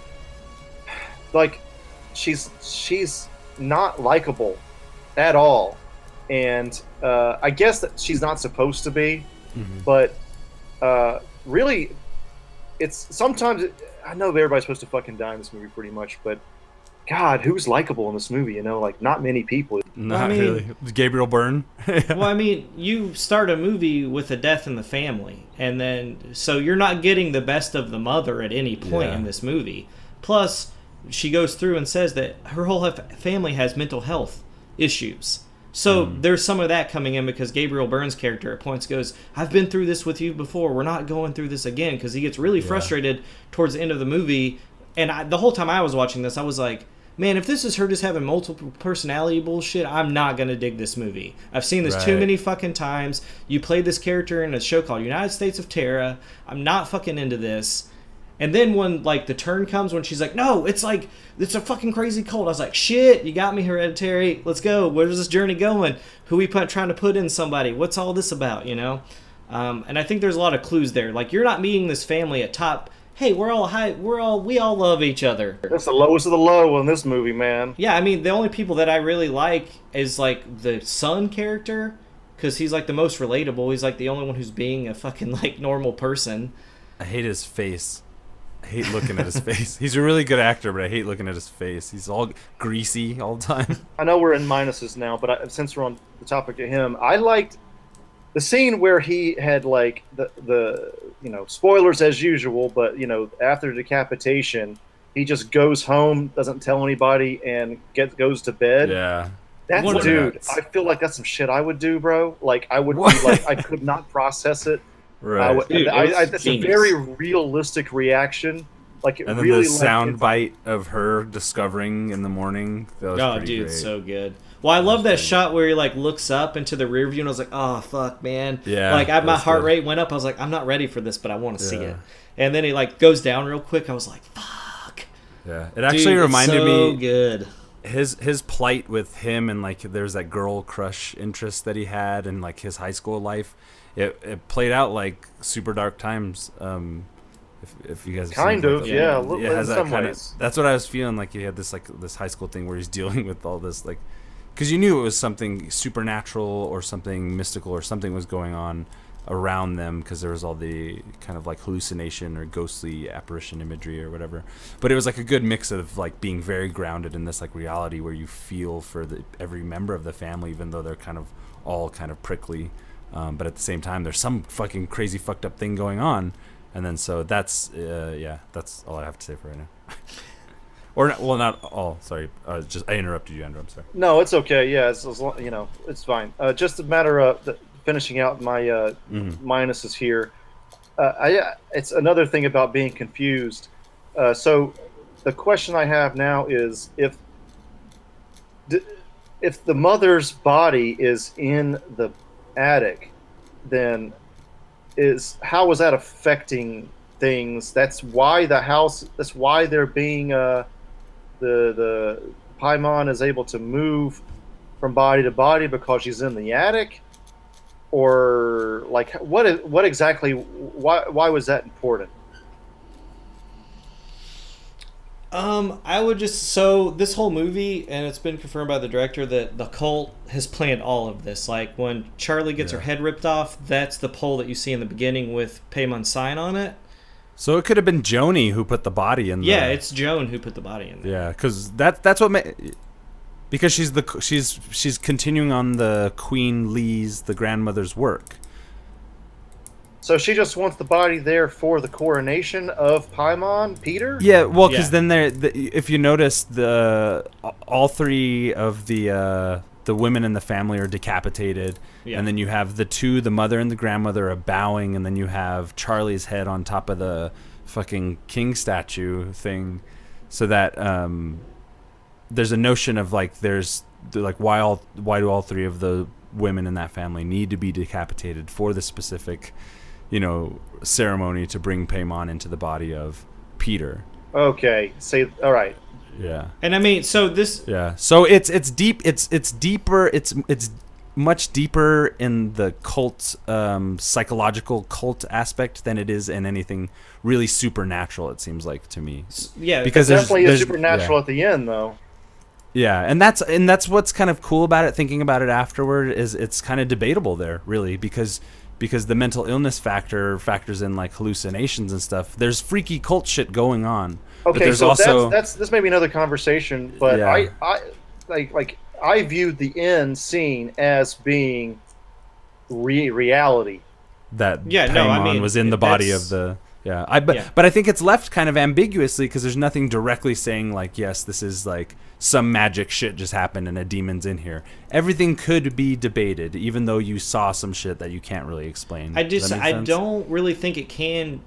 Speaker 2: like, she's not likable at all. And I guess that she's not supposed to be, but really, it's sometimes... I know everybody's supposed to fucking die in this movie pretty much, but God, who's likable in this movie? You know, like, not many people.
Speaker 1: Not really. Gabriel Byrne.
Speaker 3: Well, I mean, you start a movie with a death in the family, and then so you're not getting the best of the mother at any point in this movie. Plus, she goes through and says that her whole family has mental health issues. So there's some of that coming in, because Gabriel Byrne's character at points goes, I've been through this with you before, we're not going through this again, because he gets really frustrated towards the end of the movie. And the whole time I was watching this, I was like, man, if this is her just having multiple personality bullshit, I'm not going to dig this movie. I've seen this too many fucking times. You played this character in a show called United States of Terror. I'm not fucking into this. And then when, like, the turn comes, when she's like, no, it's like, it's a fucking crazy cult. I was like, shit, you got me, Hereditary. Let's go. Where's this journey going? Who we trying to put in somebody? What's all this about, you know? And I think there's a lot of clues there. Like, you're not meeting this family at top. Hey, we all love each other.
Speaker 2: That's the lowest of the low in this movie, man.
Speaker 3: Yeah, I mean, the only people that I really like is, like, the son character, because he's, like, the most relatable. He's, like, the only one who's being a fucking, like, normal person.
Speaker 1: I hate his face. I hate looking at his face. He's a really good actor, but I hate looking at his face. He's all greasy all the time.
Speaker 2: I know we're in minuses now, but since we're on the topic of him, I liked the scene where he had, like, the you know, spoilers as usual, but, you know, after decapitation, he just goes home, doesn't tell anybody, and goes to bed.
Speaker 1: Yeah.
Speaker 2: That's
Speaker 3: One of
Speaker 2: dude.
Speaker 1: nuts.
Speaker 2: I feel like that's some shit I would do, bro. Like I would be like I could not process it.
Speaker 1: Right.
Speaker 3: Dude,
Speaker 2: It's a
Speaker 3: genius.
Speaker 2: very realistic reaction. Like it
Speaker 1: And then
Speaker 2: really
Speaker 1: the sound bite of her discovering in the morning. That was
Speaker 3: Oh,
Speaker 1: pretty
Speaker 3: dude,
Speaker 1: great.
Speaker 3: so good. Well, I love that shot where he like looks up into the rear view, and I was like, "Oh fuck, man!"
Speaker 1: Yeah,
Speaker 3: Like my
Speaker 1: that's
Speaker 3: heart
Speaker 1: good.
Speaker 3: rate went up. I was like, "I'm not ready for this, but I want to see
Speaker 1: Yeah.
Speaker 3: it." And then he like goes down real quick. I was like, "Fuck!"
Speaker 1: Yeah, it actually
Speaker 3: Dude,
Speaker 1: reminded
Speaker 3: it's
Speaker 1: me
Speaker 3: so good.
Speaker 1: his plight with him, and like there's that girl crush interest that he had in like his high school life. It played out like super dark times. If you guys have
Speaker 2: Kind
Speaker 1: seen,
Speaker 2: of,
Speaker 1: like,
Speaker 2: yeah,
Speaker 1: it
Speaker 2: in
Speaker 1: has that
Speaker 2: some
Speaker 1: kinda-
Speaker 2: ways.
Speaker 1: That's what I was feeling like. He had this like this high school thing where he's dealing with all this like, because you knew it was something supernatural or something mystical or something was going on around them, because there was all the kind of like hallucination or ghostly apparition imagery or whatever. But it was like a good mix of like being very grounded in this like reality where you feel for every member of the family, even though they're kind of all kind of prickly. But at the same time, there's some fucking crazy fucked up thing going on. And then so that's that's all I have to say for right now. Or not, well, not all. Sorry, just I interrupted you, Andrew. I'm sorry.
Speaker 2: No, it's okay. Yeah, it's it's fine. Just a matter of finishing out my minuses here. It's another thing about being confused. So the question I have now is if the mother's body is in the attic, then how is that affecting things? That's why the house. That's why they're being the Paimon is able to move from body to body because she's in the attic, or like what exactly? Why was that important?
Speaker 3: I would so this whole movie, and it's been confirmed by the director that the cult has planned all of this. Like when Charlie gets her head ripped off, that's the pole that you see in the beginning with Paymon's sign on it.
Speaker 1: So it could have been Joni who put the body in.
Speaker 3: Yeah, it's Joan who put the body in there.
Speaker 1: Yeah, because that's what because she's continuing on the Queen Lee's, the grandmother's work.
Speaker 2: So she just wants the body there for the coronation of Paimon, Peter?
Speaker 1: Yeah, well, because
Speaker 3: Yeah.
Speaker 1: then if you notice, all three of the women in the family are decapitated, and then you have the mother and the grandmother are bowing, and then you have Charlie's head on top of the fucking king statue thing, so that there's a notion of like why do all three of the women in that family need to be decapitated for the specific ceremony to bring Paimon into the body of Peter.
Speaker 2: Okay, all right.
Speaker 1: Yeah.
Speaker 3: And I mean, so this.
Speaker 1: Yeah. So it's deep. It's deeper. It's much deeper in the cult, psychological cult aspect than it is in anything really supernatural. It seems like to me.
Speaker 3: Yeah,
Speaker 1: because
Speaker 2: Definitely is
Speaker 1: there's
Speaker 2: supernatural at the end, though.
Speaker 1: Yeah, and that's what's kind of cool about it. Thinking about it afterward is it's kind of debatable there, really, because the mental illness factors in like hallucinations and stuff. There's freaky cult shit going on.
Speaker 2: Okay,
Speaker 1: but there's
Speaker 2: so
Speaker 1: also,
Speaker 2: that's this may be another conversation, but
Speaker 1: Yeah.
Speaker 2: I viewed the end scene as being reality.
Speaker 1: that
Speaker 3: Yeah, no, I
Speaker 1: Paimon
Speaker 3: mean,
Speaker 1: was in the body
Speaker 3: that's-
Speaker 1: of the but I think it's left kind of ambiguously because there's nothing directly saying like, yes, this is like some magic shit just happened and a demon's in here. Everything could be debated, even though you saw some shit that you can't really explain. Does that make sense?
Speaker 3: don't really think it can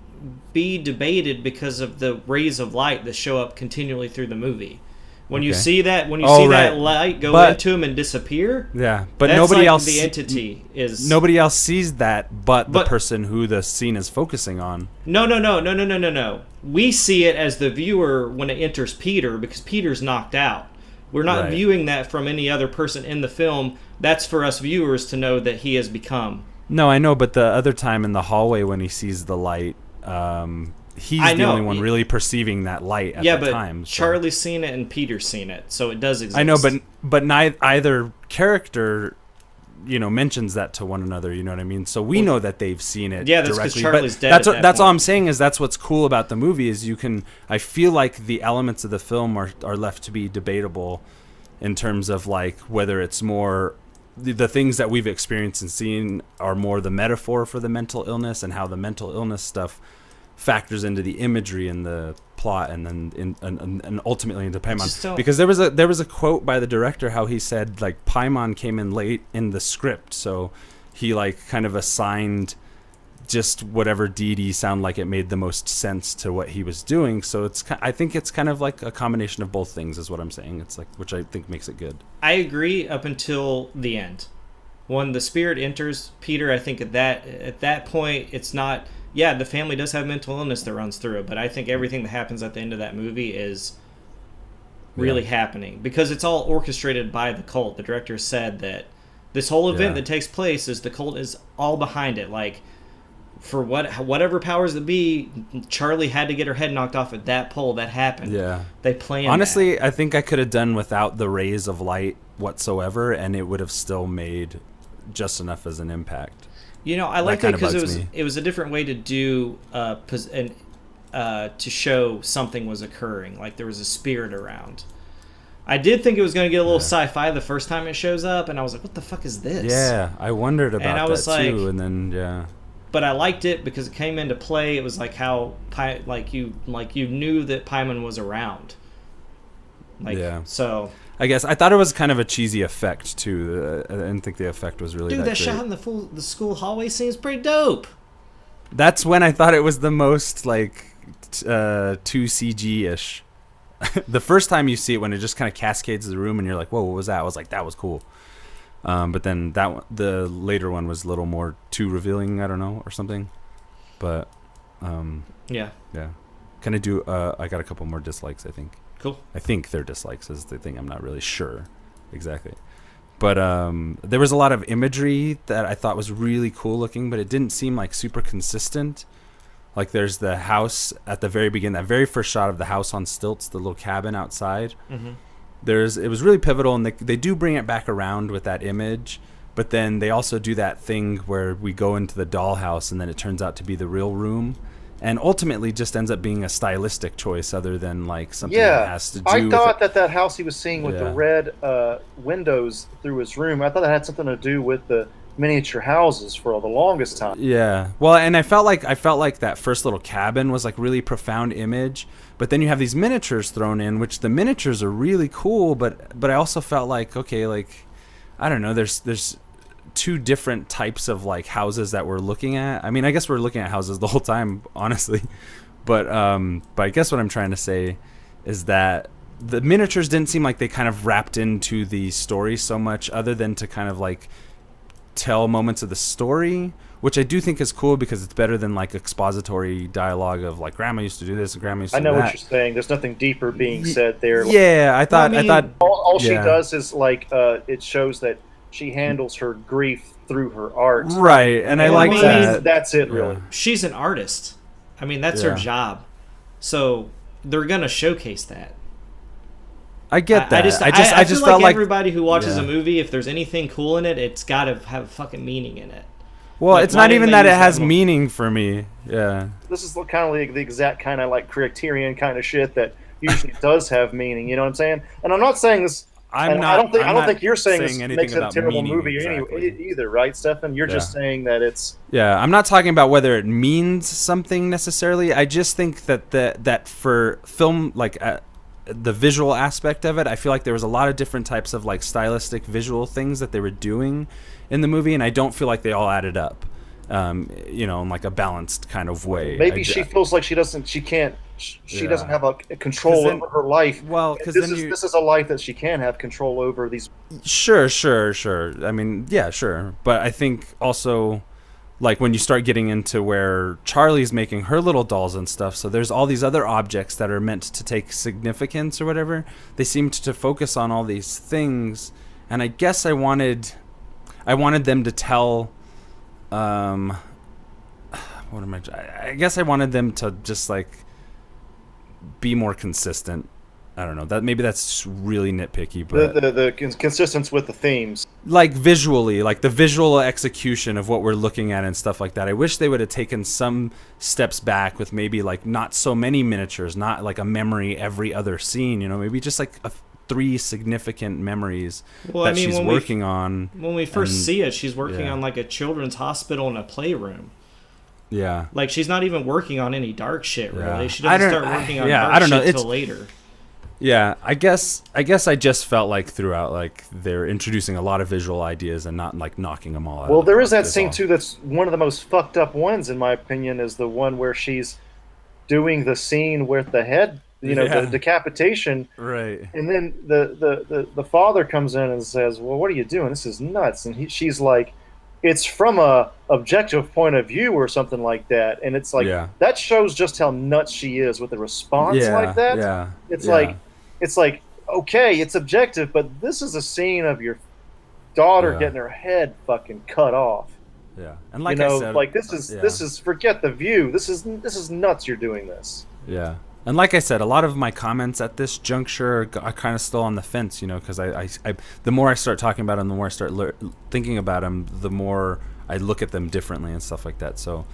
Speaker 3: be debated because of the rays of light that show up continually through the movie. When you
Speaker 1: Okay.
Speaker 3: see that,
Speaker 1: Right.
Speaker 3: that light go
Speaker 1: But-
Speaker 3: into him and disappear,
Speaker 1: Yeah, but
Speaker 3: that's
Speaker 1: nobody
Speaker 3: like
Speaker 1: else.
Speaker 3: the entity is.
Speaker 1: Nobody else sees that, but the
Speaker 3: But-
Speaker 1: person who the scene is focusing on.
Speaker 3: No. We see it as the viewer when it enters Peter because Peter's knocked out. We're not
Speaker 1: Right.
Speaker 3: viewing that from any other person in the film. That's for us viewers to know that he has become.
Speaker 1: No, I know, but the other time in the hallway when he sees the light, he's
Speaker 3: I
Speaker 1: the
Speaker 3: know.
Speaker 1: only one really perceiving that light at
Speaker 3: Yeah,
Speaker 1: the
Speaker 3: but
Speaker 1: time. So.
Speaker 3: Charlie's seen it and Peter's seen it, so it does exist.
Speaker 1: I know, but either character, mentions that to one another. You know what I mean? So we know that they've seen it.
Speaker 3: Yeah, that's 'cause
Speaker 1: directly.
Speaker 3: Charlie's
Speaker 1: but
Speaker 3: dead
Speaker 1: That's
Speaker 3: at
Speaker 1: what,
Speaker 3: that
Speaker 1: that's all
Speaker 3: point.
Speaker 1: I'm saying is that's what's cool about the movie is you can. I feel like the elements of the film are left to be debatable, in terms of like whether it's more. The things that we've experienced and seen are more the metaphor for the mental illness and how the mental illness stuff factors into the imagery and the plot and then and ultimately into Paimon.
Speaker 3: don't-
Speaker 1: Because there was a quote by the director how he said like Paimon came in late in the script, so he like kind of assigned just whatever deity sounded like it made the most sense to what he was doing. So I think it's kind of like a combination of both things is what I'm saying. It's like, which I think makes it good.
Speaker 3: I agree up until the end. When the spirit enters Peter, I think at that point it's not. Yeah, the family does have mental illness that runs through it, but I think everything that happens at the end of that movie is really happening because it's all orchestrated by the cult. The director said that this whole event that takes place is the cult is all behind it. Like, for whatever powers that be, Charlie had to get her head knocked off at that pole. That happened.
Speaker 1: Yeah.
Speaker 3: They planned
Speaker 1: Honestly,
Speaker 3: that.
Speaker 1: I think I could have done without the rays of light whatsoever, and it would have still made just enough as an impact.
Speaker 3: You know, I like that
Speaker 1: kind of
Speaker 3: because
Speaker 1: bugs me.
Speaker 3: it was a different way to do to show something was occurring, like there was a spirit around. I did think it was going to get a little sci-fi the first time it shows up, and I was like, "What the fuck is this?"
Speaker 1: Yeah, I wondered about
Speaker 3: And I was
Speaker 1: that too,
Speaker 3: like-
Speaker 1: and then
Speaker 3: But I liked it because it came into play. It was like how you knew that Paimon was around. Like,
Speaker 1: Yeah.
Speaker 3: So,
Speaker 1: I guess I thought it was kind of a cheesy effect too. I didn't think the effect was really
Speaker 3: dude, that
Speaker 1: great.
Speaker 3: shot in the school hallway scene is pretty dope.
Speaker 1: That's when I thought it was the most like 2CG-ish. The first time you see it, when it just kind of cascades the room and you're like, whoa, what was that? I was like, that was cool. But then the later one was a little more too revealing, I don't know, or something. But
Speaker 3: Yeah.
Speaker 1: Can I do I got a couple more dislikes, I think.
Speaker 3: Cool.
Speaker 1: I think they're dislikes is the thing. I'm not really sure exactly. But there was a lot of imagery that I thought was really cool looking, but it didn't seem like super consistent. Like there's the house at the very beginning, that very first shot of the house on stilts, the little cabin outside.
Speaker 3: Mm-hmm.
Speaker 1: It was really pivotal, and they do bring it back around with that image, but then they also do that thing where we go into the dollhouse and then it turns out to be the real room, and ultimately just ends up being a stylistic choice other than like something that has to do
Speaker 2: I
Speaker 1: with
Speaker 2: thought that house he was seeing with the
Speaker 1: Yeah.
Speaker 2: red windows through his room, I thought that had something to do with the miniature houses for the longest time.
Speaker 1: Yeah. Well, and I felt like that first little cabin was like really profound image, but then you have these miniatures thrown in, which the miniatures are really cool, but I also felt like, okay, like I don't know, there's two different types of like houses that we're looking at. I mean, I guess we're looking at houses the whole time, honestly. But I guess what I'm trying to say is that the miniatures didn't seem like they kind of wrapped into the story so much, other than to kind of like tell moments of the story, which I do think is cool because it's better than like expository dialogue of like grandma used to do this and grandma used to
Speaker 2: I know
Speaker 1: do that.
Speaker 2: what you're saying. There's nothing deeper being said there.
Speaker 1: Yeah, I thought
Speaker 2: All she
Speaker 1: yeah.
Speaker 2: does is like it shows that she handles her grief through her art.
Speaker 1: Right, and I like that.
Speaker 2: That's it, really.
Speaker 3: She's an artist. I mean, that's her
Speaker 1: Yeah.
Speaker 3: job. So they're gonna showcase that.
Speaker 1: I get that.
Speaker 3: I
Speaker 1: I
Speaker 3: feel
Speaker 1: just felt like
Speaker 3: everybody who watches
Speaker 1: yeah.
Speaker 3: a movie, if there's anything cool in it, it's got to have a fucking meaning in it.
Speaker 1: well,
Speaker 3: Like,
Speaker 1: it's
Speaker 3: why
Speaker 1: not
Speaker 3: didn't
Speaker 1: even
Speaker 3: they
Speaker 1: that it
Speaker 3: use
Speaker 1: has
Speaker 3: that more?
Speaker 1: meaning for me. Yeah.
Speaker 2: This is kind of like the exact kind of like Criterion kind of shit that usually does have meaning. You know what I'm saying? And I'm not saying this.
Speaker 1: I'm
Speaker 2: and
Speaker 1: not.
Speaker 2: I don't think.
Speaker 1: I'm
Speaker 2: I don't
Speaker 1: not
Speaker 2: think you're saying this
Speaker 1: anything
Speaker 2: makes it a
Speaker 1: about
Speaker 2: terrible
Speaker 1: meaning
Speaker 2: movie
Speaker 1: exactly.
Speaker 2: either, right, Stefan? You're just saying that it's.
Speaker 1: Yeah, I'm not talking about whether it means something necessarily. I just think that that for film, like the visual aspect of it, I feel like there was a lot of different types of like stylistic visual things that they were doing in the movie, and I don't feel like they all added up, in like a balanced kind of way.
Speaker 2: Maybe she feels like she doesn't have a control
Speaker 1: then-
Speaker 2: over her life.
Speaker 1: well, 'cause
Speaker 2: this
Speaker 1: then
Speaker 2: is a life that she can have control over. These
Speaker 1: Sure. I mean, yeah, sure. But I think also, like, when you start getting into where Charlie's making her little dolls and stuff, so there's all these other objects that are meant to take significance or whatever. They seemed to focus on all these things, and I guess I wanted them to tell, I guess I wanted them to just, like, be more consistent. I don't know. Maybe that's really nitpicky, but
Speaker 2: the consistence with the themes.
Speaker 1: like visually, like the visual execution of what we're looking at and stuff like that. I wish they would have taken some steps back with maybe like not so many miniatures, not like a memory every other scene, maybe just like 3 significant memories that she's working on.
Speaker 3: When we first see it, she's working
Speaker 1: yeah.
Speaker 3: on like a children's hospital and a playroom.
Speaker 1: Yeah.
Speaker 3: Like, she's not even working on any dark shit, really.
Speaker 1: Yeah.
Speaker 3: She doesn't start working on dark shit until later.
Speaker 1: Yeah, I guess I just felt like throughout, like, they're introducing a lot of visual ideas and not, like, knocking them all out.
Speaker 2: Well, there is that scene, too, that's one of the most fucked up ones, in my opinion, is the one where she's doing the scene with the head, the decapitation.
Speaker 1: Right.
Speaker 2: And then the father comes in and says, well, what are you doing? This is nuts. And she's like, it's from a objective point of view or something like that. And it's like, that shows just how nuts she is with a response like that.
Speaker 1: Yeah.
Speaker 2: It's like, okay, it's objective, but this is a scene of your daughter getting her head fucking cut off.
Speaker 1: Yeah. And like I said,
Speaker 2: like this is forget the view. This is nuts you're doing this.
Speaker 1: Yeah. And like I said, a lot of my comments at this juncture are kind of still on the fence, because I the more I start talking about them, the more I start thinking about them, the more I look at them differently and stuff like that. So,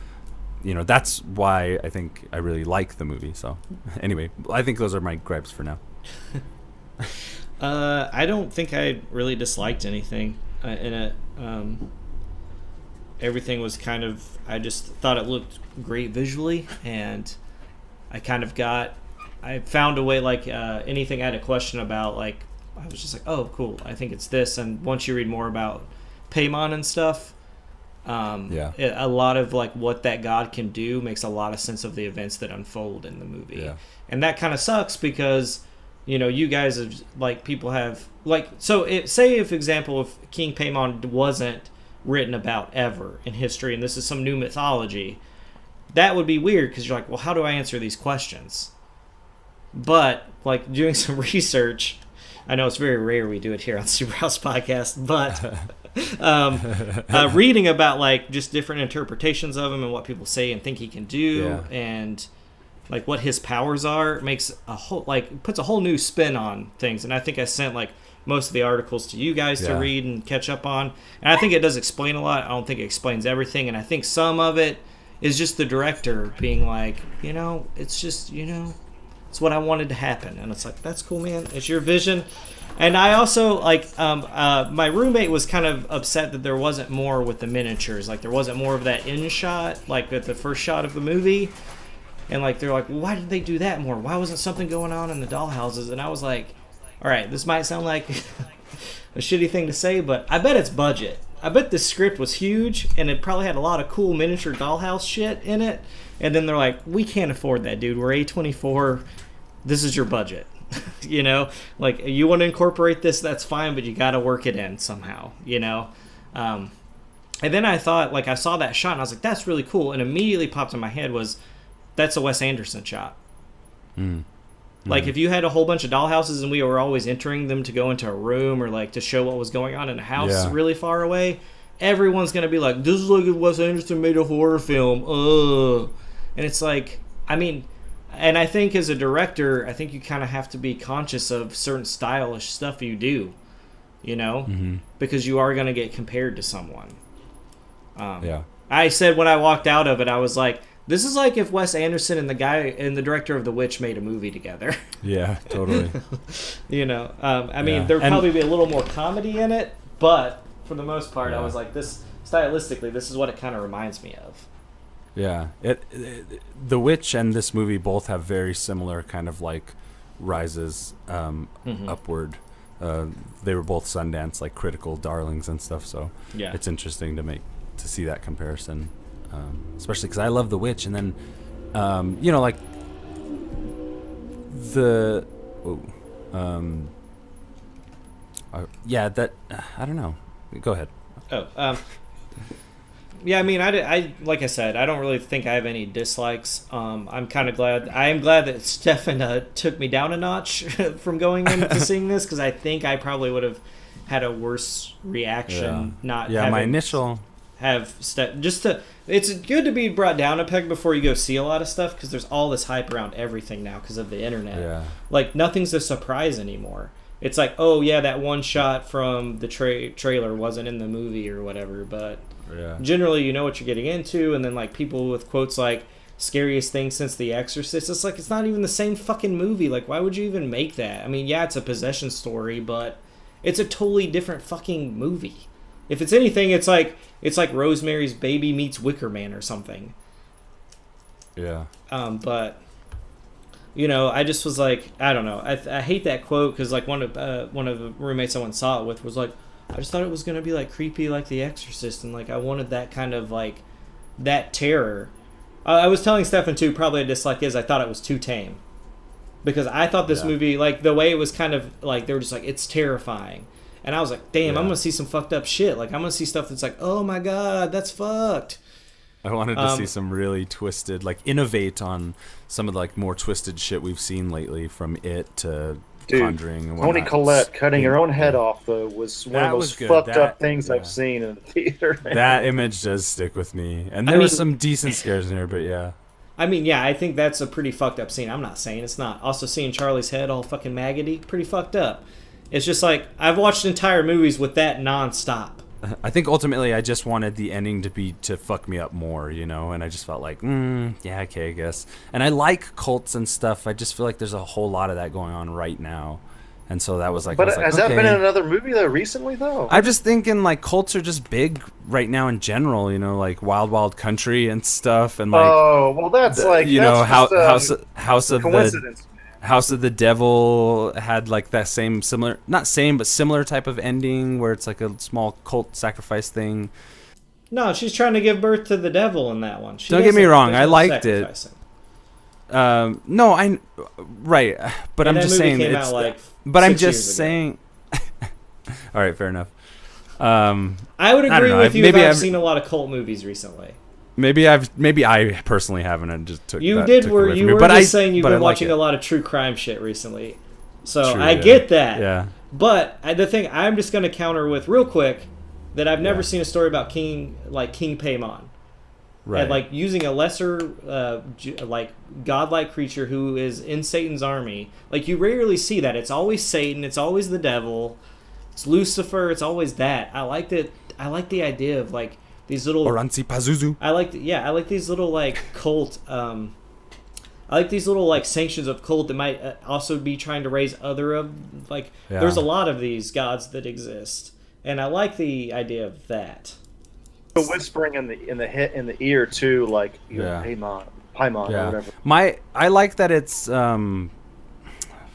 Speaker 1: that's why I think I really like the movie. So, anyway, I think those are my gripes for now.
Speaker 3: I don't think I really disliked anything in it. Everything was kind of, I just thought it looked great visually, and I found a way, like, anything I had a question about, like, I was just like, oh, cool, I think it's this. And once you read more about Paimon and stuff, a lot of, like, what that god can do makes a lot of sense of the events that unfold in the movie. Yeah. And that kind of sucks because, you guys have, like, people have, like, so say if King Paimon wasn't written about ever in history and this is some new mythology, that would be weird because you're like, well, how do I answer these questions? But, like, doing some research, I know it's very rare we do it here on Superhouse Podcast, but reading about, like, just different interpretations of him and what people say and think he can do, and, like, what his powers are, makes puts a whole new spin on things. And I think I sent, like, most of the articles to you guys to read and catch up on. And I think it does explain a lot. I don't think it explains everything. And I think some of it is just the director being like, it's just, it's what I wanted to happen. And it's like, that's cool, man. It's your vision. And I also, like, my roommate was kind of upset that there wasn't more with the miniatures. Like, there wasn't more of that in shot, like at the first shot of the movie. And, like, they're like, well, why did they do that more? Why wasn't something going on in the dollhouses? And I was like, all right, this might sound like a shitty thing to say, but I bet it's budget. I bet the script was huge, and it probably had a lot of cool miniature dollhouse shit in it. And then they're like, we can't afford that, dude. We're A24. This is your budget. Like, you want to incorporate this, that's fine, but you got to work it in somehow, And then I thought, like, I saw that shot, and I was like, that's really cool. And immediately popped in my head was, that's a Wes Anderson shot. Like, if you had a whole bunch of dollhouses and we were always entering them to go into a room or, like, to show what was going on in a house really far away, everyone's going to be like, this is like if Wes Anderson made a horror film. And it's like, I mean, and I think as a director, I think you kind of have to be conscious of certain stylish stuff you do, because you are going to get compared to someone. I said when I walked out of it, I was like, this is like if Wes Anderson and the director of The Witch made a movie together.
Speaker 1: Yeah, totally.
Speaker 3: I mean, there'd probably be a little more comedy in it, but for the most part, I was like, this stylistically, this is what it kind of reminds me of.
Speaker 1: Yeah, The Witch and this movie both have very similar kind of, like, rises upward. They were both Sundance, like, critical darlings and stuff. So it's interesting to see that comparison. Especially because I love The Witch, and then, like the, I don't know. Go ahead.
Speaker 3: Yeah, I mean, I like I said, I don't really think I have any dislikes. I'm kind of glad. I am glad that Stefan took me down a notch from going into seeing this, because I think I probably would have had a worse reaction.
Speaker 1: My initial.
Speaker 3: It's good to be brought down a peg before you go see a lot of stuff, because there's all this hype around everything now because of the internet.
Speaker 1: Yeah.
Speaker 3: Like, nothing's a surprise anymore. It's like, oh yeah, that one shot from the trailer wasn't in the movie or whatever, but generally you know what you're getting into. And then, like, people with quotes like scariest thing since The Exorcist, it's like, it's not even the same fucking movie. Like, why would you even make that? I mean, yeah, it's a possession story, but it's a totally different fucking movie. If it's anything, it's like Rosemary's Baby meets Wicker Man or something.
Speaker 1: Yeah.
Speaker 3: But I just was like, I don't know. I hate that quote because like one of the roommates I once saw it with was like, I just thought it was gonna be like creepy like The Exorcist, and like I wanted that kind of like that terror. I was telling Stefan too, probably a dislike is I thought it was too tame. Because I thought this movie, like, the way it was kind of, like, they were just like, it's terrifying. And I was like, damn, I'm going to see some fucked up shit. Like, I'm going to see stuff that's like, oh my god, that's fucked.
Speaker 1: I wanted to see some really twisted, like, innovate on some of the, like, more twisted shit we've seen lately, from It to Conjuring and whatnot.
Speaker 2: Toni Collette cutting her own head off, though, was one of the most fucked up things I've seen in the theater.
Speaker 1: That image does stick with me. And there was some decent scares in there, but yeah.
Speaker 3: I mean, yeah, I think that's a pretty fucked up scene. I'm not saying it's not. Also, seeing Charlie's head all fucking maggoty, pretty fucked up. It's just like, I've watched entire movies with that nonstop.
Speaker 1: I think ultimately I just wanted the ending to fuck me up more, and I just felt like, yeah, okay, I guess. And I like cults and stuff. I just feel like there's a whole lot of that going on right now. And so that was like...
Speaker 2: But has that been in another movie, though, recently, though?
Speaker 1: I'm just thinking, like, cults are just big right now in general, like Wild Wild Country and stuff. And like,
Speaker 2: oh, well, that's like...
Speaker 1: House of the Devil had, like, that similar... Not same, but similar type of ending where it's like a small cult sacrifice thing.
Speaker 3: No, she's trying to give birth to the devil in that one.
Speaker 1: Don't get me wrong, I liked it. No, right, but I'm just saying
Speaker 3: came out like
Speaker 1: but I'm just saying. All right, fair enough.
Speaker 3: I would agree with you. Maybe I've seen a lot of cult movies recently.
Speaker 1: Maybe I personally haven't. And just took
Speaker 3: you
Speaker 1: that,
Speaker 3: did
Speaker 1: took
Speaker 3: were
Speaker 1: away
Speaker 3: you
Speaker 1: from
Speaker 3: were
Speaker 1: me.
Speaker 3: just saying you've been watching a lot of true crime shit recently, so
Speaker 1: True,
Speaker 3: I get that.
Speaker 1: Yeah.
Speaker 3: But the thing I'm just going to counter with real quick that I've never seen a story about King Paimon.
Speaker 1: Right.
Speaker 3: And like using a lesser, like godlike creature who is in Satan's army. Like you rarely see that. It's always Satan. It's always the devil. It's Lucifer. It's always that. I like that. I like the idea of like these little.
Speaker 1: Oranzi Pazuzu.
Speaker 3: I like these little like cult. I like these little like sanctions of cult that might also be trying to raise other of like. Yeah. There's a lot of these gods that exist, and I like the idea of that.
Speaker 2: The whispering in the ear too, like Paimon or whatever.
Speaker 1: I like that it's I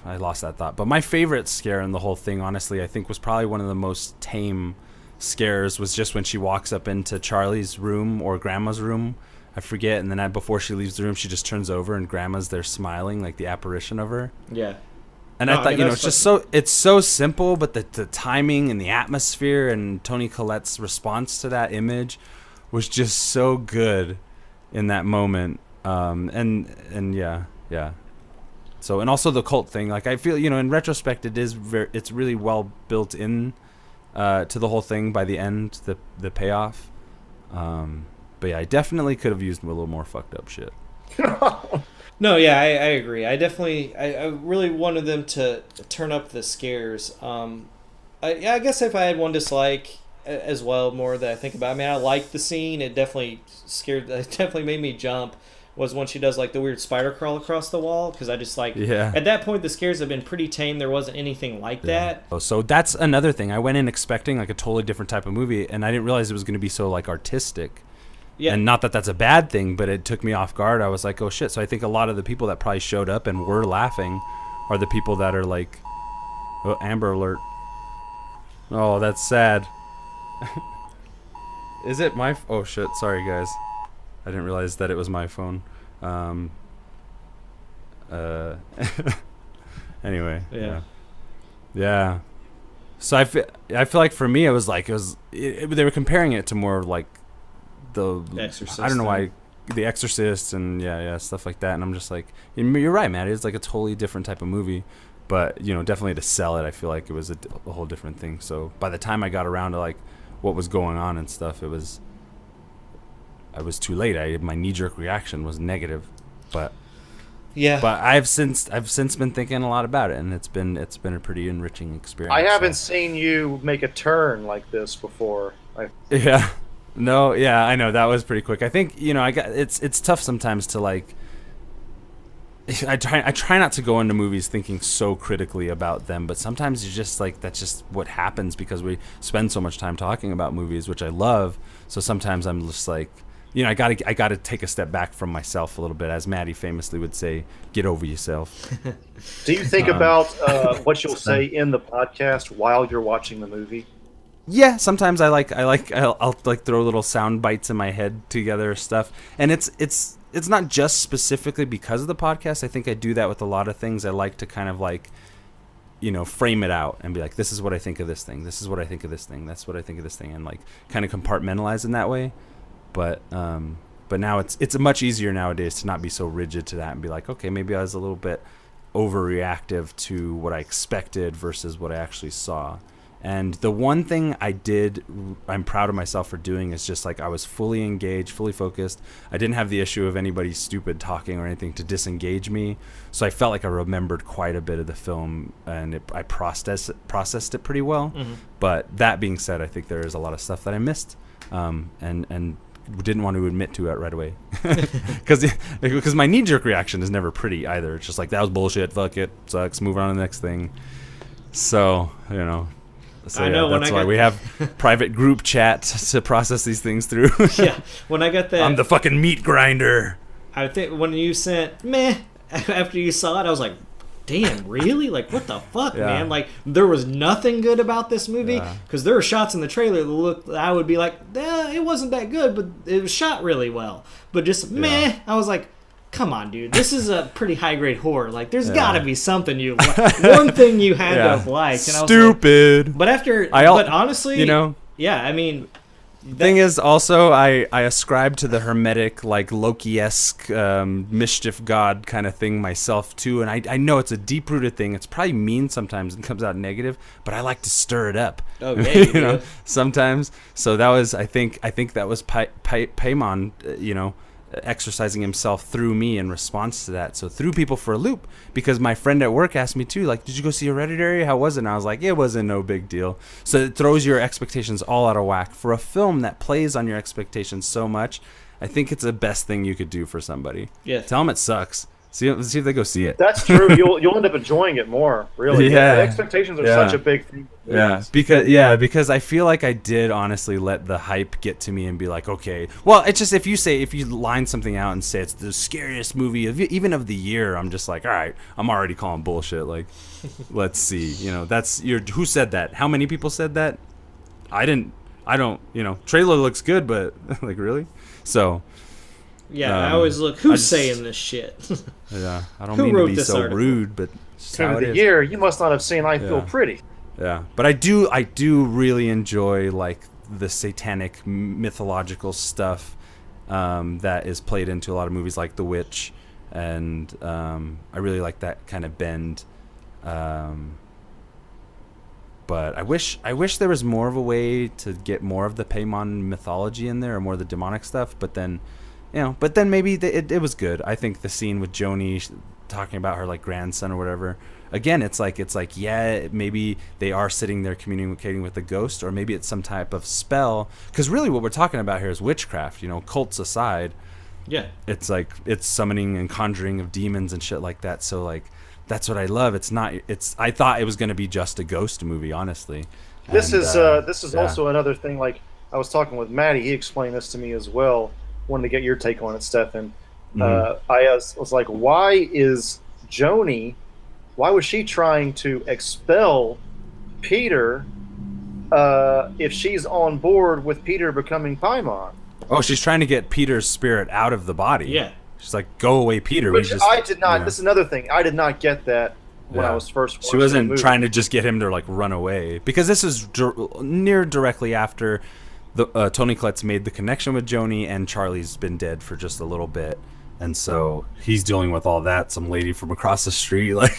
Speaker 1: lost that thought, but my favorite scare in the whole thing, honestly, I think was probably one of the most tame scares was just when she walks up into Charlie's room or Grandma's room, I forget, and then before she leaves the room, she just turns over and Grandma's there smiling, like the apparition of her.
Speaker 3: Yeah.
Speaker 1: And I thought, it's just it's so simple, but the timing and the atmosphere and Toni Collette's response to that image was just so good in that moment. And yeah. So, and also the cult thing, like I feel, in retrospect, it's really well built in to the whole thing by the end, the payoff. But yeah, I definitely could have used a little more fucked up shit.
Speaker 3: No, yeah, I agree. I really wanted them to turn up the scares. I guess if I had one dislike as well, more that I think about. I mean, I liked the scene. It definitely made me jump. Was when she does like the weird spider crawl across the wall, because I just like at that point the scares have been pretty tame. There wasn't anything like that.
Speaker 1: So that's another thing. I went in expecting like a totally different type of movie, and I didn't realize it was going to be so like artistic. Yeah. And not that that's a bad thing, but it took me off guard. I was like, oh shit. So I think a lot of the people that probably showed up and were laughing are the people that are like, oh, Amber Alert. Oh, that's sad. Is it my... Oh shit, sorry guys. I didn't realize that it was my phone. Anyway. Yeah. So I feel like for me, they were comparing it to more like the Exorcist. I don't know why, The Exorcist and stuff like that, and I'm just like, you're right, Matt. It's like a totally different type of movie, but definitely to sell it, I feel like it was a whole different thing. So by the time I got around to like what was going on and stuff, I was too late. My knee-jerk reaction was negative, but I've since been thinking a lot about it, and it's been a pretty enriching experience.
Speaker 2: I haven't seen you make a turn like this before.
Speaker 1: Yeah. No, yeah, I know that was pretty quick. I think it's tough sometimes to like. I try not to go into movies thinking so critically about them, but sometimes you just like that's just what happens because we spend so much time talking about movies, which I love. So sometimes I'm just like, I gotta take a step back from myself a little bit, as Maddie famously would say, "Get over yourself."
Speaker 2: Do you think about what you'll say in the podcast while you're watching the movie?
Speaker 1: Yeah, sometimes I'll like throw little sound bites in my head together, stuff, and it's not just specifically because of the podcast. I think I do that with a lot of things. I like to kind of like, frame it out and be like, this is what I think of this thing. This is what I think of this thing. That's what I think of this thing, and like kind of compartmentalize in that way. But now it's much easier nowadays to not be so rigid to that and be like, okay, maybe I was a little bit overreactive to what I expected versus what I actually saw. And the one thing I'm proud of myself for doing is just like I was fully engaged, fully focused. I didn't have the issue of anybody stupid talking or anything to disengage me. So I felt like I remembered quite a bit of the film, and I processed it pretty well. Mm-hmm. But that being said, I think there is a lot of stuff that I missed, and didn't want to admit to it right away. Because my knee-jerk reaction is never pretty either. It's just like, that was bullshit, fuck it, sucks, move on to the next thing. So, So
Speaker 3: I know,
Speaker 1: that's why we have private group chat to process these things through.
Speaker 3: Yeah, when I got that,
Speaker 1: I'm the fucking meat grinder.
Speaker 3: I think when you sent meh after you saw it, I was like, damn, really? Like, what the fuck, man? Like, there was nothing good about this movie, because there were shots in the trailer that I would be like, it wasn't that good, but it was shot really well. But just meh, I was like, come on, dude. This is a pretty high-grade horror. Like, there's got to be something you like. One thing you had to have liked. And
Speaker 1: Stupid.
Speaker 3: I was like, but honestly, yeah, I mean...
Speaker 1: Thing is, also, I ascribe to the hermetic, like, Loki-esque mischief god kind of thing myself, too. And I know it's a deep-rooted thing. It's probably mean sometimes and comes out negative, but I like to stir it up.
Speaker 3: Oh, yeah,
Speaker 1: sometimes. So that was, I think that was Paimon, exercising himself through me in response to that. So threw people for a loop, because my friend at work asked me too, like, did you go see Hereditary? How was it? And I was like, it wasn't no big deal. So it throws your expectations all out of whack. For a film that plays on your expectations so much, I think it's the best thing you could do for somebody.
Speaker 3: Yeah.
Speaker 1: Tell them it sucks. See if they go see it.
Speaker 2: That's true. You'll end up enjoying it more, really.
Speaker 1: Yeah.
Speaker 2: The expectations are such a big thing.
Speaker 1: Because I feel like I did honestly let the hype get to me and be like, okay, well, it's just if you line something out and say it's the scariest movie even of the year, I'm just like, all right, I'm already calling bullshit. Like, let's see, who said that? How many people said that? I don't. Trailer looks good, but like, really? So.
Speaker 3: Yeah, I always look, who's saying this shit?
Speaker 1: Yeah, I don't mean to be so rude, but
Speaker 2: Film of the year, you must not have seen I Feel Pretty.
Speaker 1: Yeah, but I do really enjoy like the satanic mythological stuff that is played into a lot of movies like The Witch, and I really like that kind of bend. But I wish there was more of a way to get more of the Paimon mythology in there, or more of the demonic stuff. But then maybe it was good. I think the scene with Joni talking about her like grandson or whatever. Again, it's like maybe they are sitting there communicating with the ghost, or maybe it's some type of spell. Because really, what we're talking about here is witchcraft. Cults aside.
Speaker 3: Yeah.
Speaker 1: It's like it's summoning and conjuring of demons and shit like that. So like that's what I love. I thought it was going to be just a ghost movie, honestly.
Speaker 2: This is also another thing. Like, I was talking with Maddie. He explained this to me as well. Wanted to get your take on it, Stefan. Mm-hmm. I was like, why was she trying to expel Peter if she's on board with Peter becoming Paimon?
Speaker 1: Oh, she's trying to get Peter's spirit out of the body.
Speaker 3: Yeah.
Speaker 1: She's like, go away, Peter.
Speaker 2: Which I did not. This is another thing. I did not get that when I was first watching.
Speaker 1: She wasn't trying to just get him to like run away, because this is near directly after Tony Collette's made the connection with Joni, and Charlie's been dead for just a little bit, and so he's dealing with all that. Some lady from across the street, like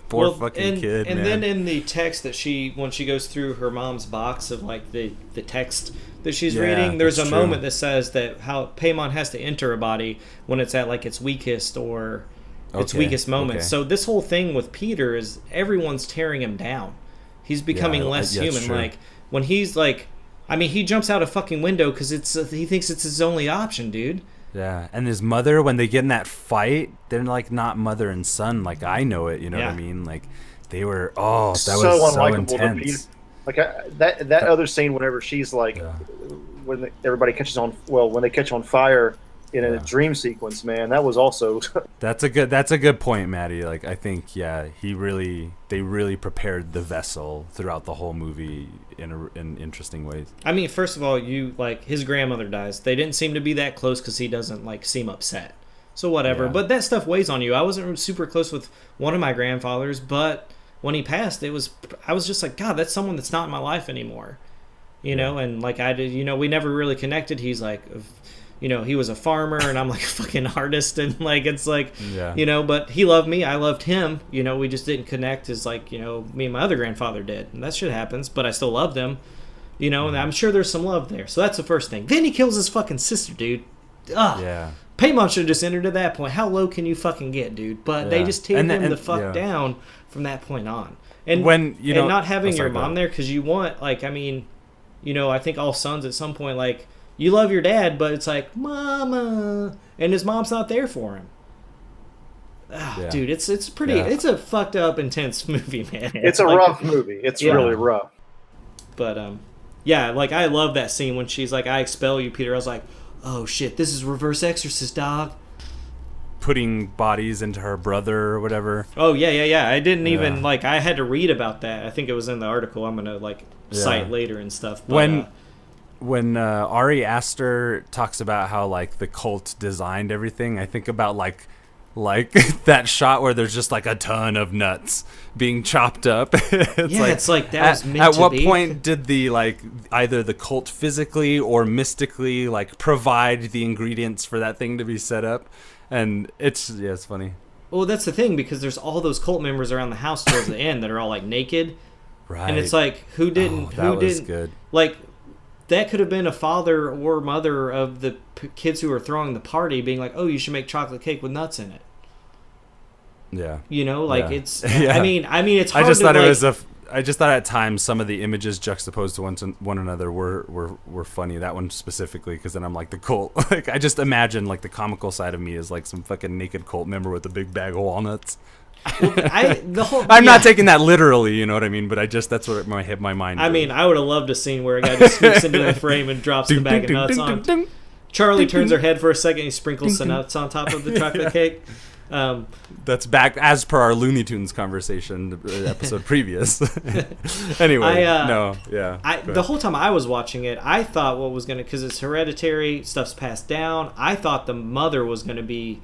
Speaker 1: poor fucking kid.
Speaker 3: And
Speaker 1: man.
Speaker 3: then in the text that when she goes through her mom's box of like the text that she's reading, there's a moment that says that how Paimon has to enter a body when it's at like its weakest or its weakest moment. So this whole thing with Peter is everyone's tearing him down. He's becoming less human. Like when he's like. I mean, he jumps out a fucking window because he thinks it's his only option, dude.
Speaker 1: Yeah, and his mother, when they get in that fight, they're like not mother and son like I know it. You know what I mean? Like they were. Oh, that was so intense.
Speaker 2: Like that other scene, whenever she's like when everybody catches on. Well, when they catch on fire in a dream sequence, man, that was also.
Speaker 1: That's a good point, Maddie. Like, I think they really prepared the vessel throughout the whole movie in interesting ways.
Speaker 3: I mean, first of all, his grandmother dies. They didn't seem to be that close because he doesn't seem upset. So whatever. Yeah. But that stuff weighs on you. I wasn't super close with one of my grandfathers, but when he passed, I was just like, God, that's someone that's not in my life anymore. You know, and I did, we never really connected. He's like, he was a farmer and I'm like a fucking artist, and but he loved me, I loved him. We just didn't connect as me and my other grandfather did, and that shit happens. But I still loved him, and I'm sure there's some love there. So that's the first thing. Then he kills his fucking sister, dude. Ugh. Yeah. Paymon should have just entered at that point. How low can you fucking get, dude? But they just take him the fuck down from that point on. And when and not having your mom there, because you want I think all sons at some point you love your dad, but it's like mama, and his mom's not there for him. Dude, it's a fucked up, intense movie, man.
Speaker 2: It's a rough movie. It's really rough.
Speaker 3: But I love that scene when she's like, "I expel you, Peter." I was like, oh shit, this is reverse Exorcist, dog.
Speaker 1: Putting bodies into her brother or whatever.
Speaker 3: Oh yeah. I didn't even I had to read about that. I think it was in the article I'm gonna cite later and stuff. But,
Speaker 1: when Ari Aster talks about how the cult designed everything, I think about that shot where there's just a ton of nuts being chopped up.
Speaker 3: It's that was meant
Speaker 1: at
Speaker 3: to
Speaker 1: what
Speaker 3: be.
Speaker 1: Point did the either the cult physically or mystically provide the ingredients for that thing to be set up? And it's funny.
Speaker 3: Well, that's the thing, because there's all those cult members around the house towards the end that are all naked,
Speaker 1: right?
Speaker 3: And it's who didn't? Who didn't?
Speaker 1: Good.
Speaker 3: That could have been a father or mother of the kids who were throwing the party, being like, "Oh, you should make chocolate cake with nuts in it."
Speaker 1: Yeah.
Speaker 3: It's. Yeah. I mean, it's hard.
Speaker 1: I just thought at times some of the images juxtaposed to one another were funny. That one specifically, because then I'm like the cult. I just imagine the comical side of me is some fucking naked cult member with a big bag of walnuts.
Speaker 3: Well,
Speaker 1: I'm not taking that literally, you know what I mean? But that's what my mind.
Speaker 3: I mean, I would have loved a scene where a guy just sneaks into the frame and drops the bag of nuts on. Charlie turns her head for a second. He sprinkles the nuts on top of the chocolate cake.
Speaker 1: That's back as per our Looney Tunes conversation episode previous. Anyway,
Speaker 3: the whole time I was watching it, I thought because it's hereditary, stuff's passed down. I thought the mother was gonna be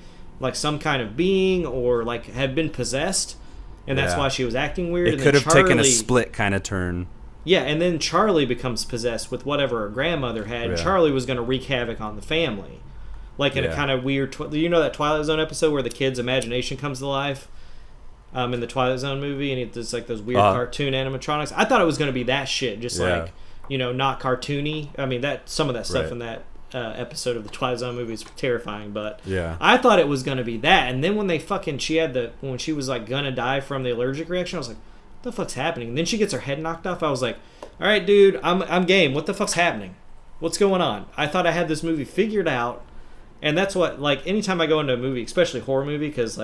Speaker 3: some kind of being or had been possessed, and that's why she was acting weird.
Speaker 1: It could have taken a split kind of turn.
Speaker 3: Yeah, and then Charlie becomes possessed with whatever her grandmother had. And Charlie was gonna wreak havoc on the family. In a kind of weird... that Twilight Zone episode where the kid's imagination comes to life? In the Twilight Zone movie, and it's those weird cartoon animatronics. I thought it was going to be that shit, just not cartoony. I mean, some of that stuff in that episode of the Twilight Zone movie is terrifying, but I thought it was going to be that. And then when when she was gonna die from the allergic reaction, I was like, what the fuck's happening? And then she gets her head knocked off. I was like, all right, dude, I'm game. What the fuck's happening? What's going on? I thought I had this movie figured out. And that's what, anytime I go into a movie, especially horror movie, because,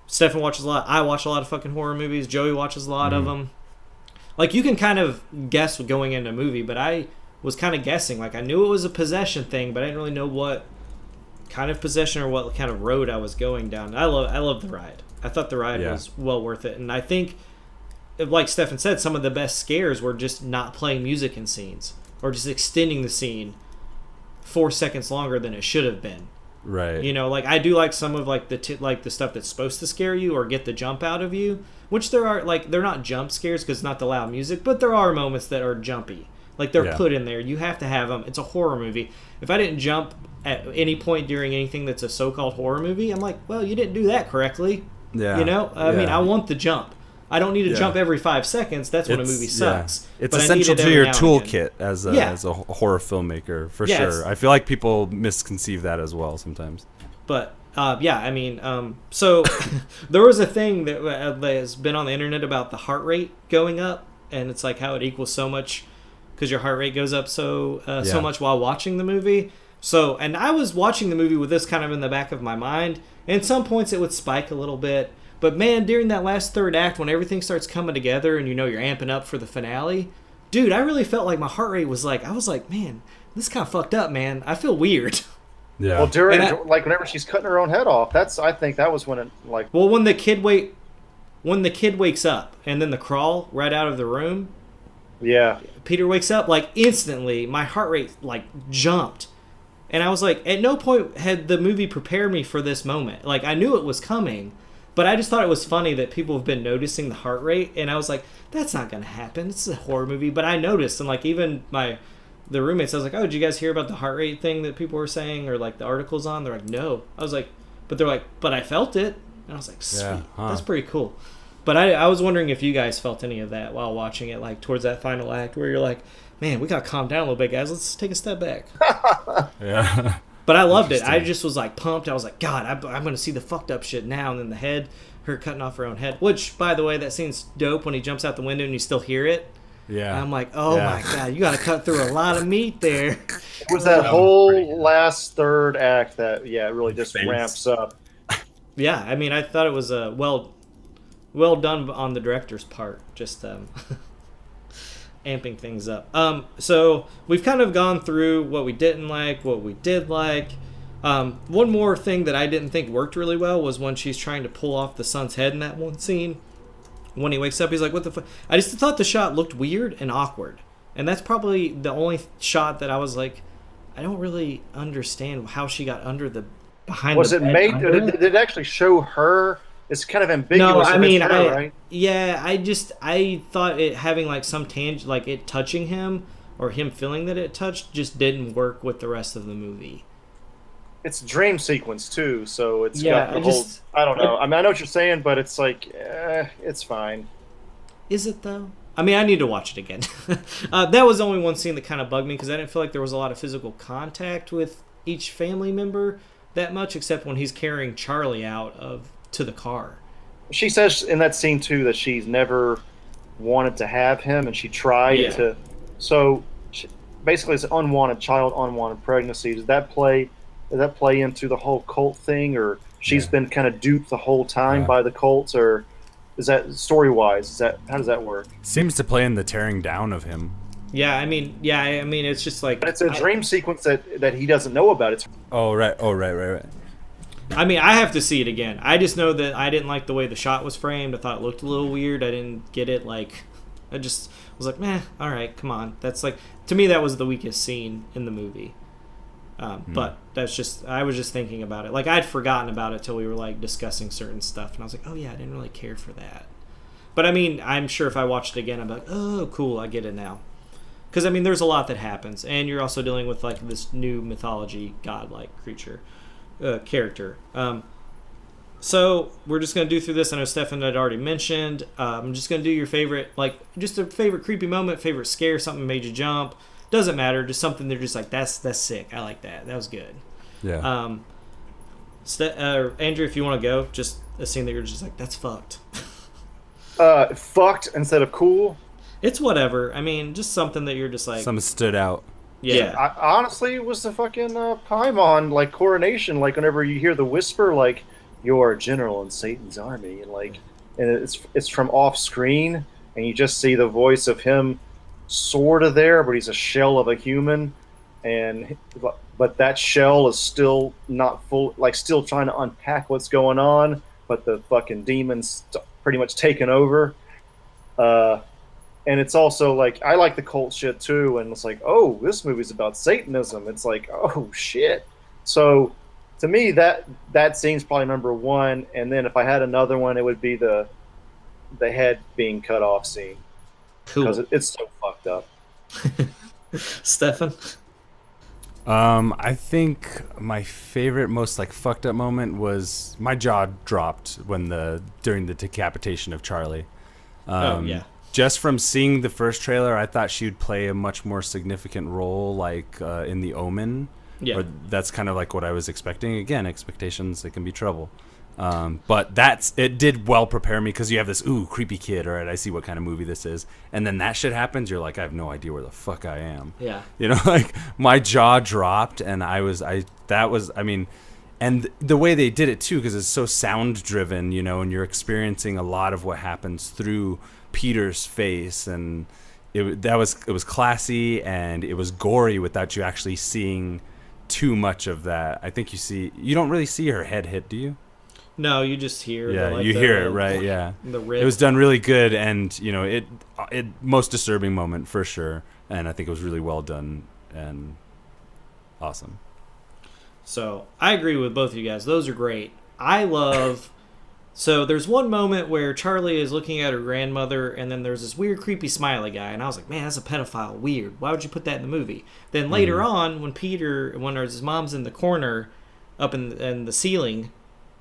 Speaker 3: Stefan watches a lot. I watch a lot of fucking horror movies. Joey watches a lot of them. You can kind of guess going into a movie, but I was kind of guessing. I knew it was a possession thing, but I didn't really know what kind of possession or what kind of road I was going down. I love the ride. I thought the ride was well worth it. And I think, like Stefan said, some of the best scares were just not playing music in scenes or just extending the scene 4 seconds longer than it should have been.
Speaker 1: Right.
Speaker 3: I do like some of the stuff that's supposed to scare you or get the jump out of you, which there are they're not jump scares because it's not the loud music, but there are moments that are jumpy. They're put in there. You have to have them. It's a horror movie. If I didn't jump at any point during anything that's a so-called horror movie, I'm like, well, you didn't do that correctly. Yeah. I mean, I want the jump. I don't need to jump every 5 seconds. That's when a movie sucks.
Speaker 1: Yeah. It's essential to your toolkit as a horror filmmaker, for sure. I feel like people misconceive that as well sometimes.
Speaker 3: But, I mean, so there was a thing that has been on the internet about the heart rate going up, and it's how it equals so much because your heart rate goes up so much while watching the movie. So, and I was watching the movie with this kind of in the back of my mind, and at some points it would spike a little bit. But man, during that last third act, when everything starts coming together and you're amping up for the finale, dude, I really felt like my heart rate was like, I was like, man, this is kind of fucked up, man. I feel weird.
Speaker 1: Yeah.
Speaker 2: Well, during whenever she's cutting her own head off, I think that was when it like.
Speaker 3: Well, when the kid wakes up and then the crawl right out of the room.
Speaker 2: Yeah.
Speaker 3: Peter wakes up, like instantly, my heart rate like jumped. And I was like, at no point had the movie prepared me for this moment. Like, I knew it was coming, but I just thought it was funny that people have been noticing the heart rate. And I was like, that's not going to happen. It's a horror movie. But I noticed, and like even the roommates, I was like, oh, did you guys hear about the heart rate thing that people were saying, or like the articles on? They're like, no. I was like, but they're like, but I felt it. And I was like, sweet, that's pretty cool. But I was wondering if you guys felt any of that while watching it, like towards that final act where you're like, man, we got to calm down a little bit, guys. Let's take a step back.
Speaker 1: Yeah.
Speaker 3: But I loved it. I just was like pumped. I was like, God, I'm going to see the fucked up shit now. And then the head, her cutting off her own head, which, by the way, that scene's dope when he jumps out the window and you still hear it.
Speaker 1: Yeah.
Speaker 3: And I'm like, oh my God, you got to cut through a lot of meat there.
Speaker 2: It was that whole last third act that, really just ramps up.
Speaker 3: Yeah, I mean, I thought it was well done on the director's part, just amping things up. So we've kind of gone through what we didn't like, what we did like. One more thing that I didn't think worked really well was when she's trying to pull off the son's head in that one scene. When he wakes up, he's like, what the fuck? I just thought the shot looked weird and awkward. And that's probably the only shot that I was like, I don't really understand how she got under the behind
Speaker 2: was
Speaker 3: the
Speaker 2: it
Speaker 3: bed.
Speaker 2: made? Did it actually show her? It's kind of ambiguous.
Speaker 3: No, I mean,
Speaker 2: right?
Speaker 3: Yeah, I thought it having like some like it touching him or him feeling that it touched just didn't work with the rest of the movie.
Speaker 2: It's a dream sequence too, so it's
Speaker 3: Yeah,
Speaker 2: got the whole. I don't know. I mean, I know what you're saying, but it's like, it's fine.
Speaker 3: Is it though? I mean, I need to watch it again. That was the only one scene that kind of bugged me because I didn't feel like there was a lot of physical contact with each family member that much, except when he's carrying Charlie out to the car.
Speaker 2: She says in that scene too that she's never wanted to have him, and she tried to. So basically, it's an unwanted child, unwanted pregnancy. Does that play into the whole cult thing, or she's been kind of duped the whole time by the cults, or is that story-wise? How does that work?
Speaker 1: Seems to play in the tearing down of him.
Speaker 3: Yeah, I mean, it's just like...
Speaker 2: But it's a dream sequence that he doesn't know about. It's
Speaker 1: Right.
Speaker 3: I mean, I have to see it again. I just know that I didn't like the way the shot was framed. I thought it looked a little weird. I didn't get it, like... I just was like, meh, alright, come on. That's like... To me, that was the weakest scene in the movie. But that's just... I was just thinking about it. Like, I'd forgotten about it till we were, like, discussing certain stuff. And I was like, oh, yeah, I didn't really care for that. But, I mean, I'm sure if I watched it again, I'm like, oh, cool, I get it now. Because, I mean, there's a lot that happens. And you're also dealing with, like, this new mythology, godlike character. So, we're just going to do through this. I know Stefan had already mentioned. I'm just going to do your favorite, like, just a favorite creepy moment, favorite scare, something made you jump. Doesn't matter, just something they're just like, that's sick. I like that. That was good.
Speaker 1: Yeah.
Speaker 3: Andrew, if you want to go, just a scene that you're just like, that's fucked.
Speaker 2: Fucked instead of cool.
Speaker 3: It's whatever. I mean, just something that you're just like...
Speaker 1: Something stood out.
Speaker 3: Yeah.
Speaker 2: Honestly, it was the fucking Paimon, like, coronation. Like, whenever you hear the whisper, like, you're a general in Satan's army. And, like, and it's from off screen. And you just see the voice of him sort of there, but he's a shell of a human. But that shell is still not full, like, still trying to unpack what's going on. But the fucking demon's pretty much taken over. And it's also like, I like the cult shit too, and it's like, oh, this movie's about Satanism. It's like, oh shit. So to me, that scene's probably number one, and then if I had another one, it would be the head being cut off scene.
Speaker 3: Cool.
Speaker 2: Because it's so fucked up.
Speaker 3: Stefan?
Speaker 1: I think my favorite, most like fucked up moment was my jaw dropped during the decapitation of Charlie. Just from seeing the first trailer, I thought she would play a much more significant role, like in The Omen.
Speaker 3: Yeah.
Speaker 1: Or that's kind of like what I was expecting. Again, expectations, they can be trouble. But it did well prepare me because you have this, creepy kid. All right, I see what kind of movie this is. And then that shit happens. You're like, I have no idea where the fuck I am.
Speaker 3: Yeah.
Speaker 1: You know, like my jaw dropped, and and the way they did it too, because it's so sound driven, you know, and you're experiencing a lot of what happens through Peter's face, and it was classy and it was gory without you actually seeing too much of that. I think you don't really see her head hit, do you?
Speaker 3: No, you just hear.
Speaker 1: You hear it, right? Yeah.
Speaker 3: The rip.
Speaker 1: It was done really good, and it most disturbing moment for sure. And I think it was really well done and awesome.
Speaker 3: So I agree with both of you guys. Those are great. I love. So there's one moment where Charlie is looking at her grandmother, and then there's this weird, creepy, smiley guy, and I was like, "Man, that's a pedophile. Weird. Why would you put that in the movie?" Then later on, when his mom's in the corner, up in the ceiling,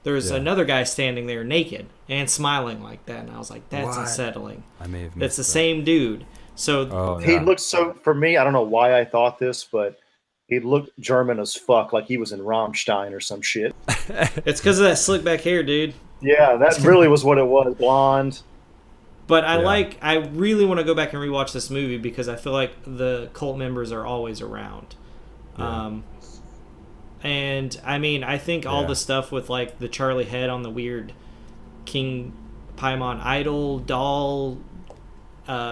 Speaker 3: there's another guy standing there naked and smiling like that, and I was like, "That's unsettling."
Speaker 1: I may have missed
Speaker 3: It's the
Speaker 1: that.
Speaker 3: same dude. So
Speaker 2: he looked so. For me, I don't know why I thought this, but he looked German as fuck, like he was in Rammstein or some shit.
Speaker 3: it's because of that slick back hair, dude.
Speaker 2: Yeah, that really was what it was. Blonde.
Speaker 3: But I really want to go back and rewatch this movie because I feel like the cult members are always around.
Speaker 1: Yeah.
Speaker 3: And I mean, I think all the stuff with like the Charlie head on the weird King Paimon idol doll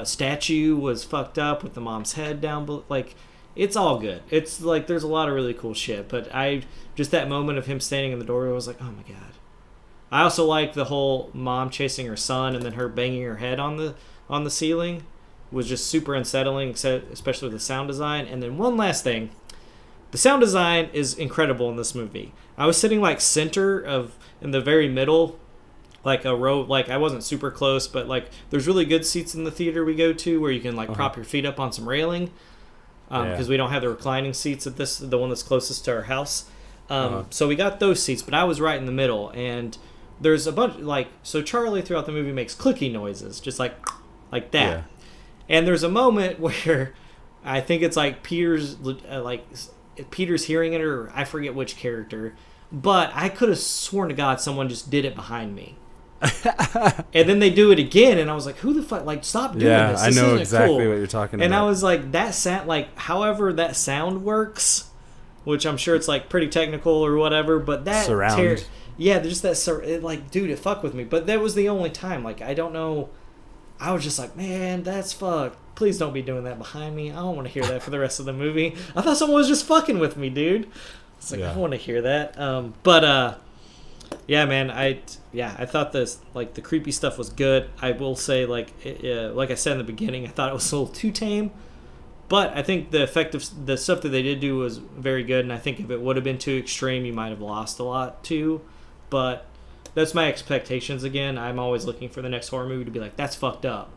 Speaker 3: statue was fucked up with the mom's head down. Like, it's all good. It's like there's a lot of really cool shit. But just that moment of him standing in the doorway, I was like, oh my god. I also like the whole mom chasing her son and then her banging her head on the ceiling was just super unsettling, especially with the sound design. And then one last thing, the sound design is incredible in this movie. I was sitting like in the very middle, like a row, like I wasn't super close, but like there's really good seats in the theater we go to where you can like prop your feet up on some railing because we don't have the reclining seats at the one that's closest to our house. So we got those seats, but I was right in the middle, and there's a bunch so Charlie throughout the movie makes clicky noises, just like that. Yeah. And there's a moment where I think it's like Peter's hearing it, or I forget which character, but I could have sworn to God someone just did it behind me. And then they do it again, and I was like, "Who the fuck? Like, stop doing this! This
Speaker 1: I know
Speaker 3: isn't
Speaker 1: exactly
Speaker 3: cool."
Speaker 1: what you're talking about.
Speaker 3: And I was like, "That sound, like, however that sound works, which I'm sure it's like pretty technical or whatever, but that
Speaker 1: surround."
Speaker 3: Just that dude, it fucked with me. But that was the only time. Like, I don't know. I was just like, man, that's fucked. Please don't be doing that behind me. I don't want to hear that for the rest of the movie. I thought someone was just fucking with me, dude. It's like, I don't want to hear that. Yeah, man, I thought this, like, the creepy stuff was good. I will say, like I said in the beginning, I thought it was a little too tame. But I think the stuff that they did do was very good, and I think if it would have been too extreme, you might have lost a lot too. But that's my expectations again. I'm always looking for the next horror movie to be like, that's fucked up.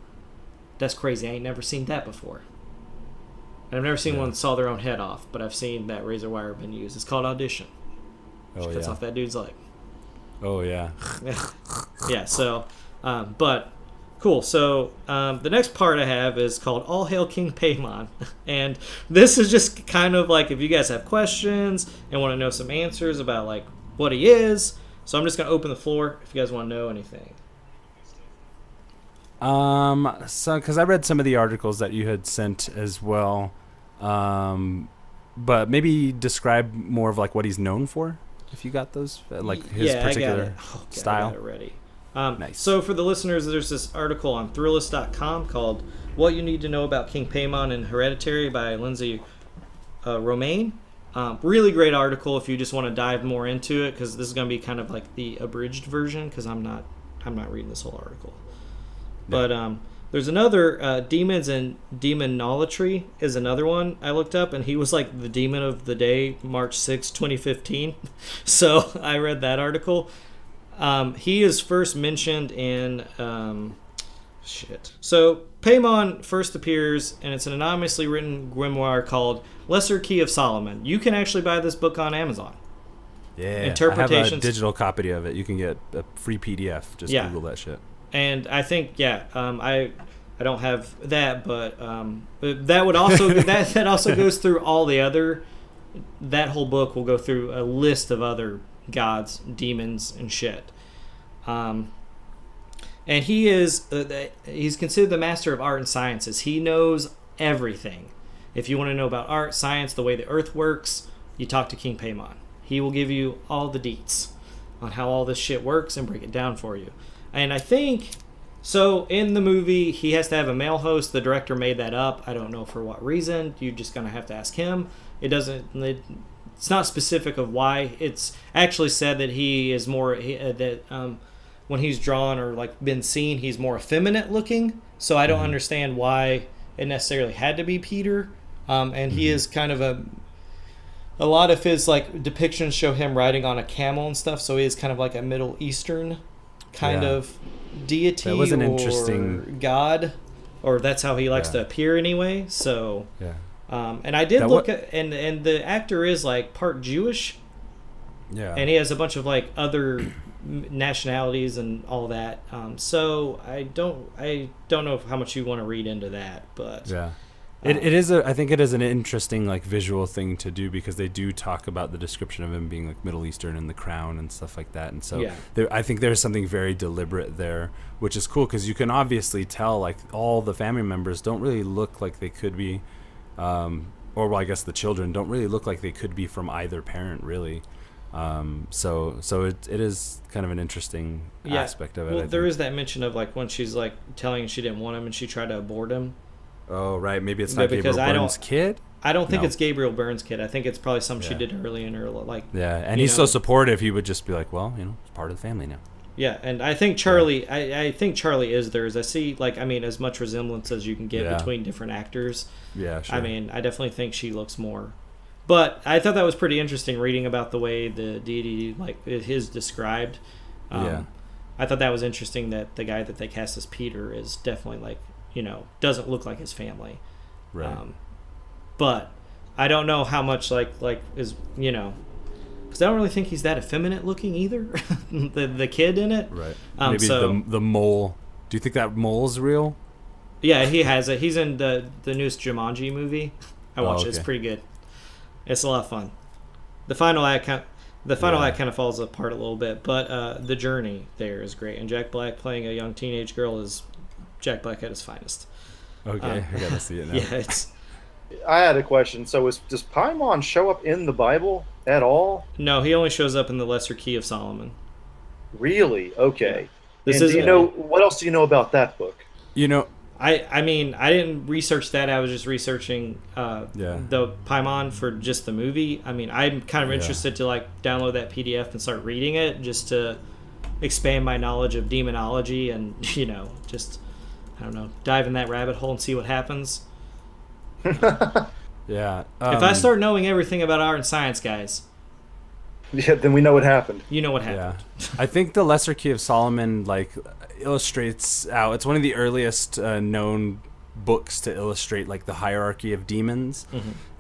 Speaker 3: That's crazy. I ain't never seen that before. And I've never seen one that saw their own head off, but I've seen that razor wire been used. It's called Audition. Which cuts off that dude's leg.
Speaker 1: Oh, yeah.
Speaker 3: Yeah, so, but, cool. So, the next part I have is called All Hail King Paimon. And this is just kind of like if you guys have questions and want to know some answers about, like, what he is. So I'm just going to open the floor if you guys want to know anything.
Speaker 1: So, because I read some of the articles that you had sent as well, but maybe describe more of, like, what he's known for. If you got those, like his particular style.
Speaker 3: I got it ready.
Speaker 1: Nice.
Speaker 3: So for the listeners, there's this article on Thrillist.com called "What You Need to Know About King Paimon and Hereditary" by Lindsay Romaine. Really great article if you just want to dive more into it, because this is going to be kind of like the abridged version, because I'm not reading this whole article. Yeah. But there's another Demons and Demonolatry is another one I looked up, and he was like the demon of the day, March 6, 2015. So I read that article. He is first mentioned in So Paimon first appears, and it's an anonymously written grimoire called Lesser Key of Solomon. You can actually buy this book on Amazon.
Speaker 1: Yeah,
Speaker 3: Interpretations.
Speaker 1: I have a digital copy of it. You can get a free PDF. Just Google that shit.
Speaker 3: And I think, I don't have that, but that would also that also goes through all the other. That whole book will go through a list of other gods, demons, and shit. And he is he's considered the master of art and sciences. He knows everything. If you want to know about art, science, the way the earth works, you talk to King Paimon. He will give you all the deets on how all this shit works and break it down for you. And I think, So in the movie, he has to have a male host. The director made that up. I don't know for what reason. You're just gonna have to ask him. It's not specific of why. It's actually said that he is more when he's drawn or like been seen, he's more effeminate looking. So I don't understand why it necessarily had to be Peter. And he is kind of a lot of his like depictions show him riding on a camel and stuff. So he is kind of like a Middle Eastern kind of deity
Speaker 1: that was an
Speaker 3: or
Speaker 1: interesting
Speaker 3: god, or that's how he likes to appear anyway. So and I did at and the actor is like part Jewish. Yeah. And he has a bunch of like other nationalities and all that. So I don't know how much you want to read into that, but it is I think it is an interesting like visual thing to do, because they do talk about the description of him being like Middle Eastern and the crown and stuff like that. And so I think there's something very deliberate there, which is cool, because you can obviously tell like all the family members don't really look like they could be, or well, I guess the children don't really look like they could be from either parent really. So it is kind of an interesting aspect of it. Well, there is that mention of like when she's like telling him she didn't want him and she tried to abort him.
Speaker 1: Oh, right. Maybe it's not Gabriel Byrne's kid?
Speaker 3: I don't think it's Gabriel Byrne's kid. I think it's probably something she did early in her like.
Speaker 1: Yeah, and he's so supportive. He would just be like, well, it's part of the family now.
Speaker 3: Yeah, and I think Charlie. I think Charlie is theirs. I see, like, I mean, as much resemblance as you can get between different actors. Yeah, sure. I mean, I definitely think she looks more. But I thought that was pretty interesting reading about the way the deity like is described. I thought that was interesting that the guy that they cast as Peter is definitely like, doesn't look like his family. Right. But I don't know how much like is, because I don't really think he's that effeminate looking either. the kid in it. Right.
Speaker 1: Maybe the mole. Do you think that mole's real?
Speaker 3: Yeah, he has it. He's in the newest Jumanji movie. I watched it. It's pretty good. It's a lot of fun. The final act kind of falls apart a little bit, but the journey there is great. And Jack Black playing a young teenage girl is Jack Black at his finest.
Speaker 1: Okay, I gotta see it now.
Speaker 3: Yeah,
Speaker 2: I had a question. So, does Paimon show up in the Bible at all?
Speaker 3: No, he only shows up in the Lesser Key of Solomon.
Speaker 2: Really? Okay. What else do you know about that book?
Speaker 3: I mean, I didn't research that. I was just researching the Paimon for just the movie. I mean, I'm kind of interested to like download that PDF and start reading it just to expand my knowledge of demonology and just I don't know, dive in that rabbit hole and see what happens.
Speaker 1: If
Speaker 3: I start knowing everything about art and science, guys.
Speaker 2: Yeah, then we know what happened.
Speaker 3: You know what happened.
Speaker 1: Yeah. I think the Lesser Key of Solomon illustrates out. It's one of the earliest known books to illustrate like the hierarchy of demons,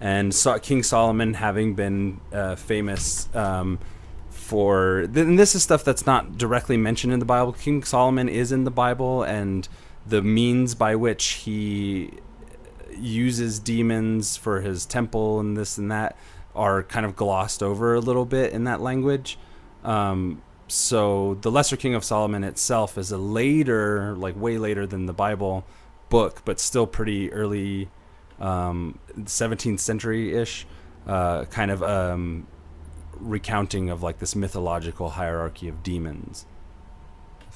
Speaker 1: and King Solomon having been famous for. And this is stuff that's not directly mentioned in the Bible. King Solomon is in the Bible, and the means by which he uses demons for his temple and this and that are kind of glossed over a little bit in that language. So the Lesser King of Solomon itself is a later, like way later than the Bible book, but still pretty early 17th century-ish kind of recounting of like this mythological hierarchy of demons.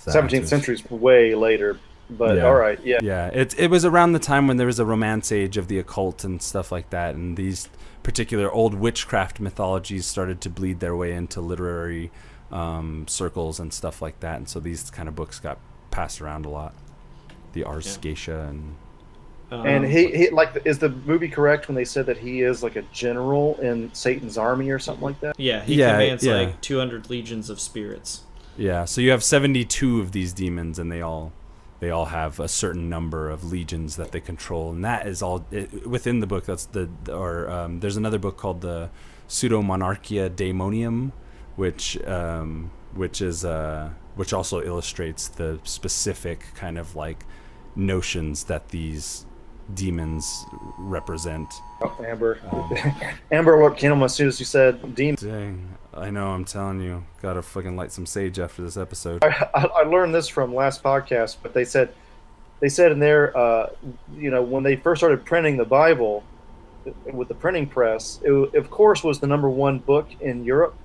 Speaker 2: 17th century is way later. But all right,
Speaker 1: it was around the time when there was a Romance Age of the occult and stuff like that, and these particular old witchcraft mythologies started to bleed their way into literary circles and stuff like that, and so these kind of books got passed around a lot. The Ars Goetia
Speaker 2: and he like, is the movie correct when they said that he is like a general in Satan's army or something like that?
Speaker 3: Yeah, he commands like 200 legions of spirits.
Speaker 1: Yeah, so you have 72 of these demons, and they all have a certain number of legions that they control, and that is all within the book. That's there's another book called the Pseudomonarchia Daemonium, which also illustrates the specific kind of like notions that these demons represent.
Speaker 2: Oh, Amber, what came on as soon as you said demon?
Speaker 1: Dang. I know, I'm telling you, gotta fucking light some sage after this episode.
Speaker 2: I learned this from last podcast, but they said in there, when they first started printing the Bible with the printing press, it of course was the number one book in Europe,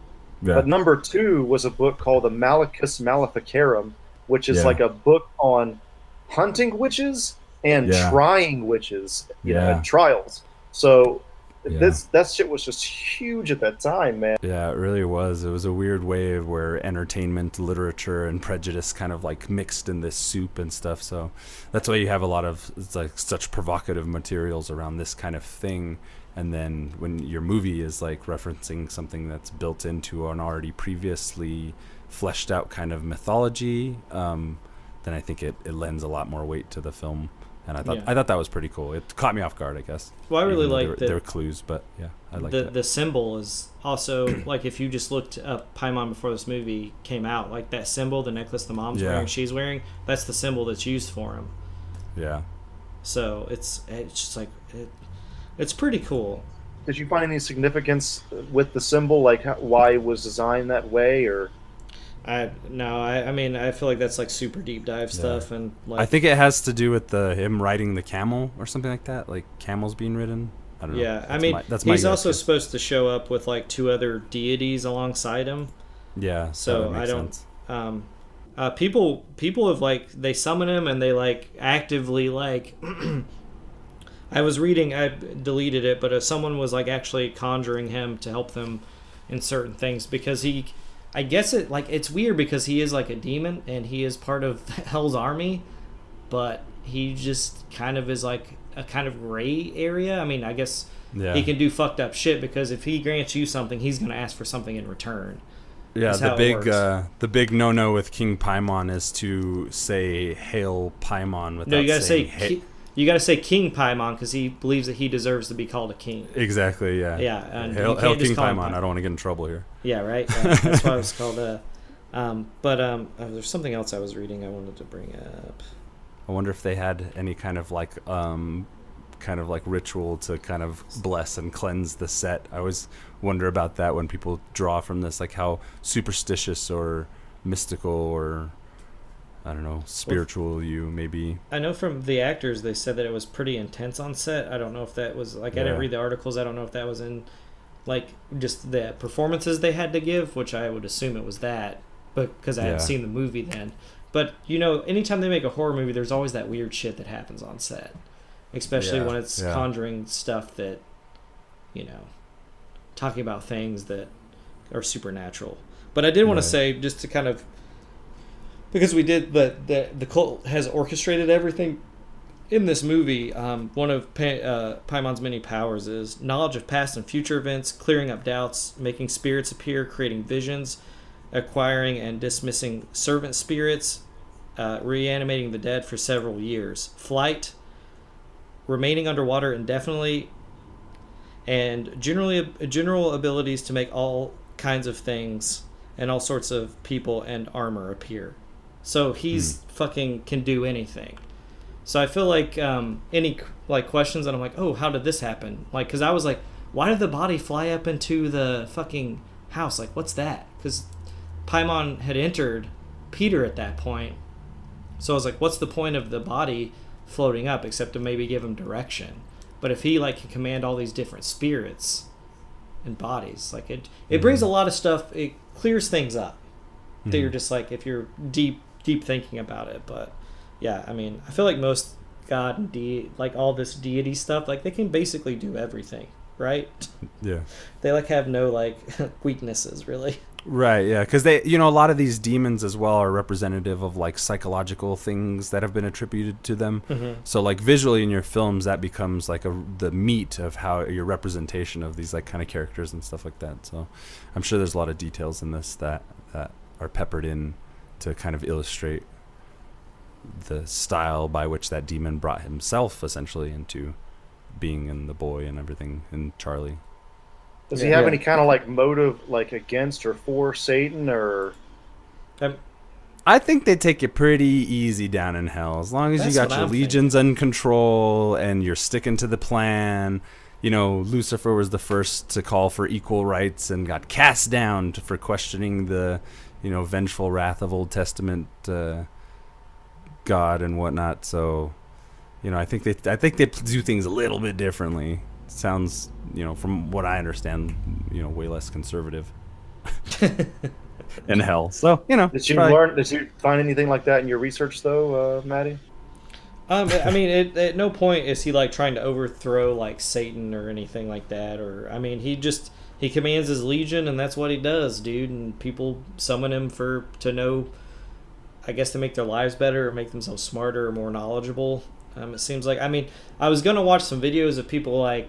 Speaker 2: but number two was a book called the Malleus Maleficarum, which is like a book on hunting witches and
Speaker 1: Yeah.
Speaker 2: trying witches,
Speaker 1: Yeah.
Speaker 2: trials. So
Speaker 1: Yeah.
Speaker 2: that shit was just huge at that time, man.
Speaker 1: Yeah, it really was. It was a weird wave where entertainment, literature, and prejudice kind of like mixed in this soup and stuff. So that's why you have a lot of like such provocative materials around this kind of thing. And then when your movie is like referencing something that's built into an already previously fleshed out kind of mythology, then I think it lends a lot more weight to the film. And I thought that was pretty cool. It caught me off guard, I guess.
Speaker 3: Well, I really like
Speaker 1: there were clues, but yeah, I liked it.
Speaker 3: The symbol is also like if you just looked up Paimon before this movie came out, like that symbol, the necklace the mom's wearing, she's wearing, that's the symbol that's used for him.
Speaker 1: Yeah.
Speaker 3: So it's just like it's pretty cool.
Speaker 2: Did you find any significance with the symbol, like why it was designed that way, or?
Speaker 3: I mean I feel like that's like super deep dive stuff, and like
Speaker 1: I think it has to do with him riding the camel or something like that, like camels being ridden. I don't know.
Speaker 3: Yeah, I mean he's also supposed to show up with like two other deities alongside him.
Speaker 1: Yeah.
Speaker 3: So I don't. People have like they summon him and they like actively like. I was reading, I deleted it, but someone was like actually conjuring him to help them in certain things because I guess it's weird because he is like a demon and he is part of Hell's army, but he just kind of is like a kind of gray area. I mean, I guess he can do fucked up shit because if he grants you something, he's going to ask for something in return.
Speaker 1: Yeah, the big no with King Paimon is to say "Hail Paimon" without
Speaker 3: you gotta
Speaker 1: saying
Speaker 3: you got to say King Paimon because he believes that he deserves to be called a king.
Speaker 1: Exactly, yeah.
Speaker 3: Yeah, and
Speaker 1: Hail King Paimon. I don't want to get in trouble here.
Speaker 3: Yeah, right. That's why it was called. There's something else I was reading I wanted to bring up.
Speaker 1: I wonder if they had any kind of like ritual to kind of bless and cleanse the set. I always wonder about that when people draw from this, like how superstitious or mystical or I don't know, spiritual you maybe.
Speaker 3: I know from the actors they said that it was pretty intense on set. I don't know if that was like I didn't read the articles. I don't know if that was in like just the performances they had to give, which I would assume it was that, but because I hadn't seen the movie then. But anytime they make a horror movie, there's always that weird shit that happens on set, especially when it's conjuring stuff that, talking about things that are supernatural. But I did want to say just to kind of. Because we did, the cult has orchestrated everything in this movie. One of Paimon's many powers is knowledge of past and future events, clearing up doubts, making spirits appear, creating visions, acquiring and dismissing servant spirits, reanimating the dead for several years, flight, remaining underwater indefinitely, and general abilities to make all kinds of things and all sorts of people and armor appear. So he's fucking can do anything. So I feel like any like questions and I'm like, oh, how did this happen? Like, because I was like, why did the body fly up into the fucking house? Like, what's that? Because Paimon had entered Peter at that point. So I was like, what's the point of the body floating up except to maybe give him direction? But if he like can command all these different spirits and bodies, like it brings a lot of stuff. It clears things up. That you're just like if you're deep thinking about it. But yeah, I mean, I feel like most God and like all this deity stuff, like they can basically do everything, right?
Speaker 1: Yeah.
Speaker 3: They like have no like weaknesses really.
Speaker 1: Right, yeah, because they, a lot of these demons as well are representative of like psychological things that have been attributed to them. So like visually in your films, that becomes like the meat of how your representation of these like kind of characters and stuff like that. So I'm sure there's a lot of details in this that are peppered in to kind of illustrate the style by which that demon brought himself essentially into being in the boy and everything in Charlie.
Speaker 2: Does he have any kind of like motive like against or for Satan or?
Speaker 1: I think they take it pretty easy down in hell as long as you got your legions in control and you're sticking to the plan. Lucifer was the first to call for equal rights and got cast down for questioning the vengeful wrath of Old Testament God and whatnot. So, I think they do things a little bit differently. Sounds, from what I understand, way less conservative in hell. So,
Speaker 2: Did you find anything like that in your research though, Maddie?
Speaker 3: I mean, at no point is he like trying to overthrow like Satan or anything like that. Or I mean, he commands his legion, and that's what he does, dude. And people summon him to know, I guess, to make their lives better or make themselves smarter or more knowledgeable. It seems like. I mean, I was gonna watch some videos of people like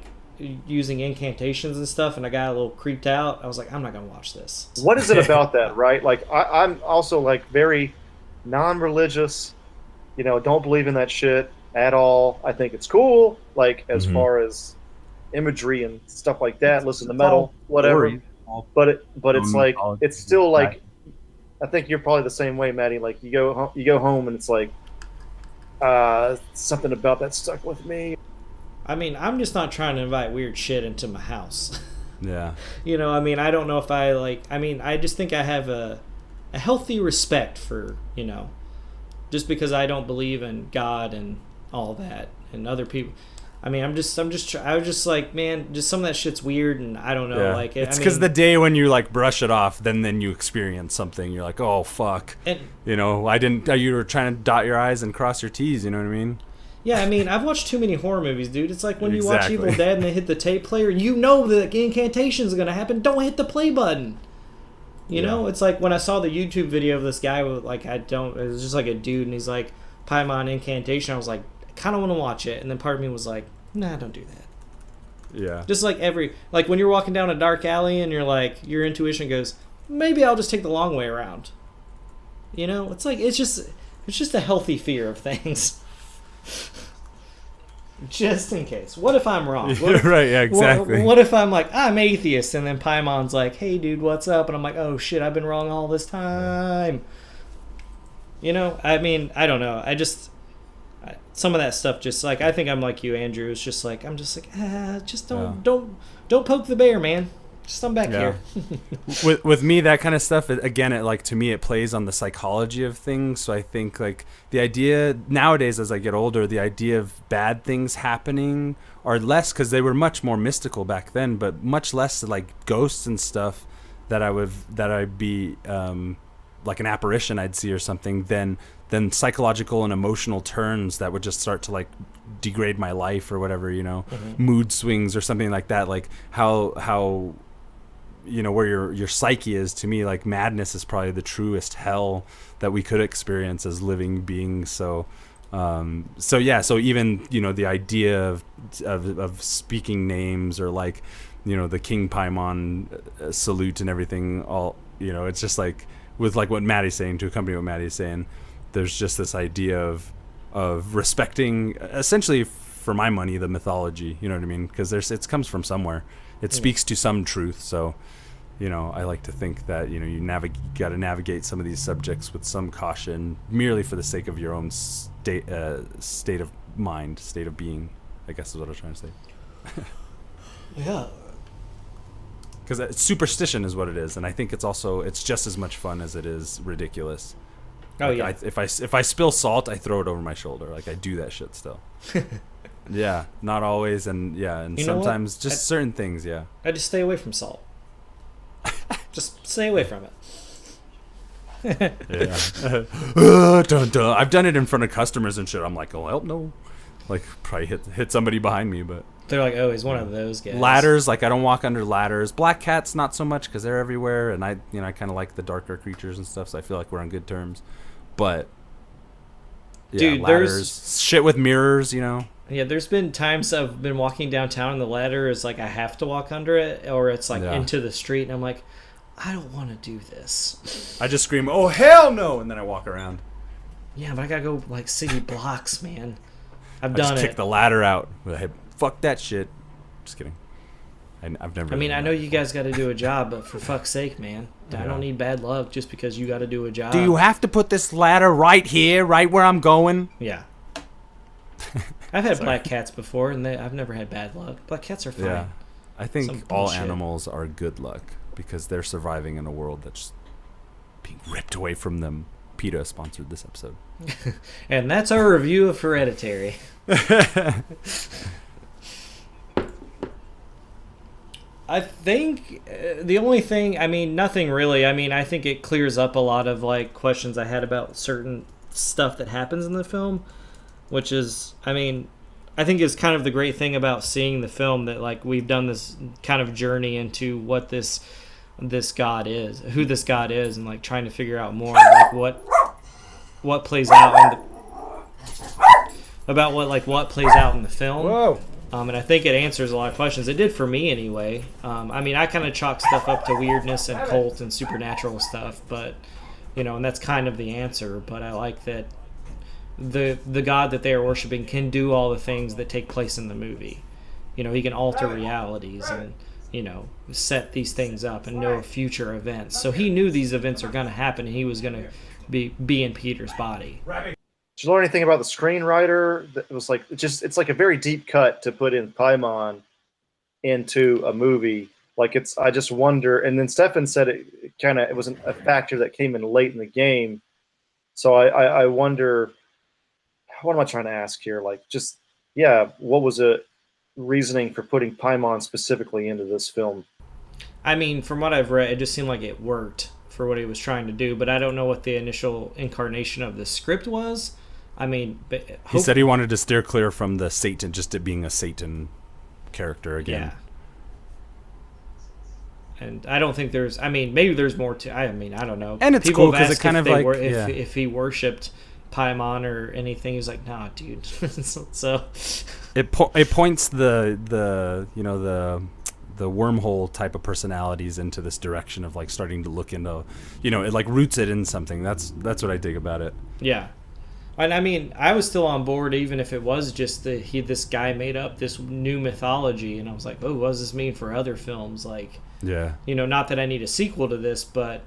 Speaker 3: using incantations and stuff, and I got a little creeped out. I was like, I'm not gonna watch this.
Speaker 2: What is it about that, right? Like, I'm also like very non-religious. Don't believe in that shit at all. I think it's cool, like as far as imagery and stuff like that. Listen to metal, whatever. But it's like it's still like. I think you're probably the same way, Maddie. Like you go home and it's like something about that stuck with me.
Speaker 3: I mean, I'm just not trying to invite weird shit into my house.
Speaker 1: Yeah.
Speaker 3: I mean, I don't know if I like. I mean, I just think I have a healthy respect for just because I don't believe in God and all that and other people. I mean, I was just like, man, just some of that shit's weird, and I don't know.
Speaker 1: Yeah.
Speaker 3: Like,
Speaker 1: it's because the day when you like brush it off, then you experience something. You're like, oh fuck,
Speaker 3: and,
Speaker 1: I didn't. You were trying to dot your I's and cross your T's. You know what I mean?
Speaker 3: Yeah, I mean, I've watched too many horror movies, dude. It's like when you watch
Speaker 1: Exactly.
Speaker 3: Evil Dead and they hit the tape player, you know the incantation's going to happen. Don't hit the play button. You know, it's like when I saw the YouTube video of this guy with like it was just like a dude, and he's like Paimon incantation. I was like, I kind of want to watch it, and then part of me was like, nah, don't do that.
Speaker 1: Yeah.
Speaker 3: Just like when you're walking down a dark alley and you're like, your intuition goes, maybe I'll just take the long way around. It's like it's just a healthy fear of things. Just in case. What if I'm wrong?
Speaker 1: Right, yeah, exactly.
Speaker 3: What if I'm like, I'm atheist, and then Paimon's like, hey, dude, what's up? And I'm like, oh, shit, I've been wrong all this time. I mean, I don't know. Some of that stuff just, like, I think I'm like you, Andrew. It's just like, I'm just like, just don't poke the bear, man. Just I'm back here.
Speaker 1: with me, that kind of stuff, again, to me, it plays on the psychology of things. So I think like the idea nowadays, as I get older, the idea of bad things happening are less, because they were much more mystical back then, but much less like ghosts and stuff that I'd be like an apparition I'd see or something than psychological and emotional turns that would just start to like degrade my life or whatever, mood swings or something like that. Like how where your psyche is. To me, like madness is probably the truest hell that we could experience as living beings. So even the idea of speaking names, or like the King Paimon salute and everything, all it's just like with like what Maddie's saying, to accompany what Maddie's saying, there's just this idea of respecting, essentially, for my money, the mythology. You know what I mean? Because it comes from somewhere. It speaks to some truth. So, I like to think that you got to navigate some of these subjects with some caution, merely for the sake of your own state of mind, state of being, I guess is what I was trying to say.
Speaker 3: Yeah.
Speaker 1: Because superstition is what it is, and I think it's just as much fun as it is ridiculous.
Speaker 3: Oh,
Speaker 1: like,
Speaker 3: yeah.
Speaker 1: If I spill salt, I throw it over my shoulder. Like, I do that shit still. Yeah, not always, and sometimes just certain things. Yeah,
Speaker 3: I just stay away from salt. Just stay away from it.
Speaker 1: Yeah. Dun, dun. I've done it in front of customers and shit. I'm like, oh, well, no. Like, probably hit somebody behind me, but
Speaker 3: they're like, oh, he's one of those guys.
Speaker 1: Ladders, like I don't walk under ladders. Black cats, not so much, because they're everywhere, and I kind of like the darker creatures and stuff, so I feel like we're on good terms. But yeah,
Speaker 3: dude,
Speaker 1: ladders, shit with mirrors,
Speaker 3: Yeah, there's been times I've been walking downtown and the ladder is like I have to walk under it, or it's like into the street, and I'm like, I don't want to do this.
Speaker 1: I just scream, oh hell no, and then I walk around.
Speaker 3: Yeah, but I gotta go like city blocks, man. I've
Speaker 1: I
Speaker 3: done
Speaker 1: just
Speaker 3: it.
Speaker 1: kick the ladder out. Hey, fuck that shit. Just kidding. I've never.
Speaker 3: I mean, I know you guys got to do a job, but for fuck's sake, man, I don't need bad luck just because you got to do a job.
Speaker 1: Do you have to put this ladder right here, right where I'm going?
Speaker 3: Yeah. I've had black cats before, and I've never had bad luck. Black cats are fine.
Speaker 1: Yeah, I think all animals are good luck because they're surviving in a world that's being ripped away from them. PETA sponsored this episode.
Speaker 3: And that's our review of Hereditary. I think the only thing, I mean, nothing really. I mean, I think it clears up a lot of like questions I had about certain stuff that happens in the film. which is, I mean, I think is kind of the great thing about seeing the film, that like we've done this kind of journey into what this god is, who this god is, and like trying to figure out more like what plays out in what plays out in the film.
Speaker 1: Whoa.
Speaker 3: And I think it answers a lot of questions. It did for me anyway. I mean, I kind of chalk stuff up to weirdness and cult and supernatural stuff, but and that's kind of the answer. But I like that the god that they are worshiping can do all the things that take place in the movie. He can alter realities and set these things up and know future events. So he knew these events are going to happen, and he was going to be in Peter's body.
Speaker 2: Did you learn anything about the screenwriter? It was like it's like a very deep cut to put in Paimon into a movie. Like I just wonder. And then Stefan said it wasn't a factor that came in late in the game. So I wonder. What am I trying to ask here? Like, what was the reasoning for putting Paimon specifically into this film?
Speaker 3: I mean, from what I've read, it just seemed like it worked for what he was trying to do, but I don't know what the initial incarnation of the script was. I mean,
Speaker 1: he said he wanted to steer clear from the Satan, just it being a Satan character again.
Speaker 3: Yeah. And I don't think there's. I mean, maybe there's more to. I mean, I don't know.
Speaker 1: And it's
Speaker 3: People
Speaker 1: cool because it kind of like
Speaker 3: if he worshipped Paimon or anything, he's like, nah, dude. So
Speaker 1: it points the wormhole type of personalities into this direction of like starting to look into, it like roots it in something. That's what I dig about it.
Speaker 3: Yeah. And I mean, I was still on board even if it was just this guy made up this new mythology, and I was like, oh, what does this mean for other films? Like,
Speaker 1: yeah,
Speaker 3: not that I need a sequel to this, but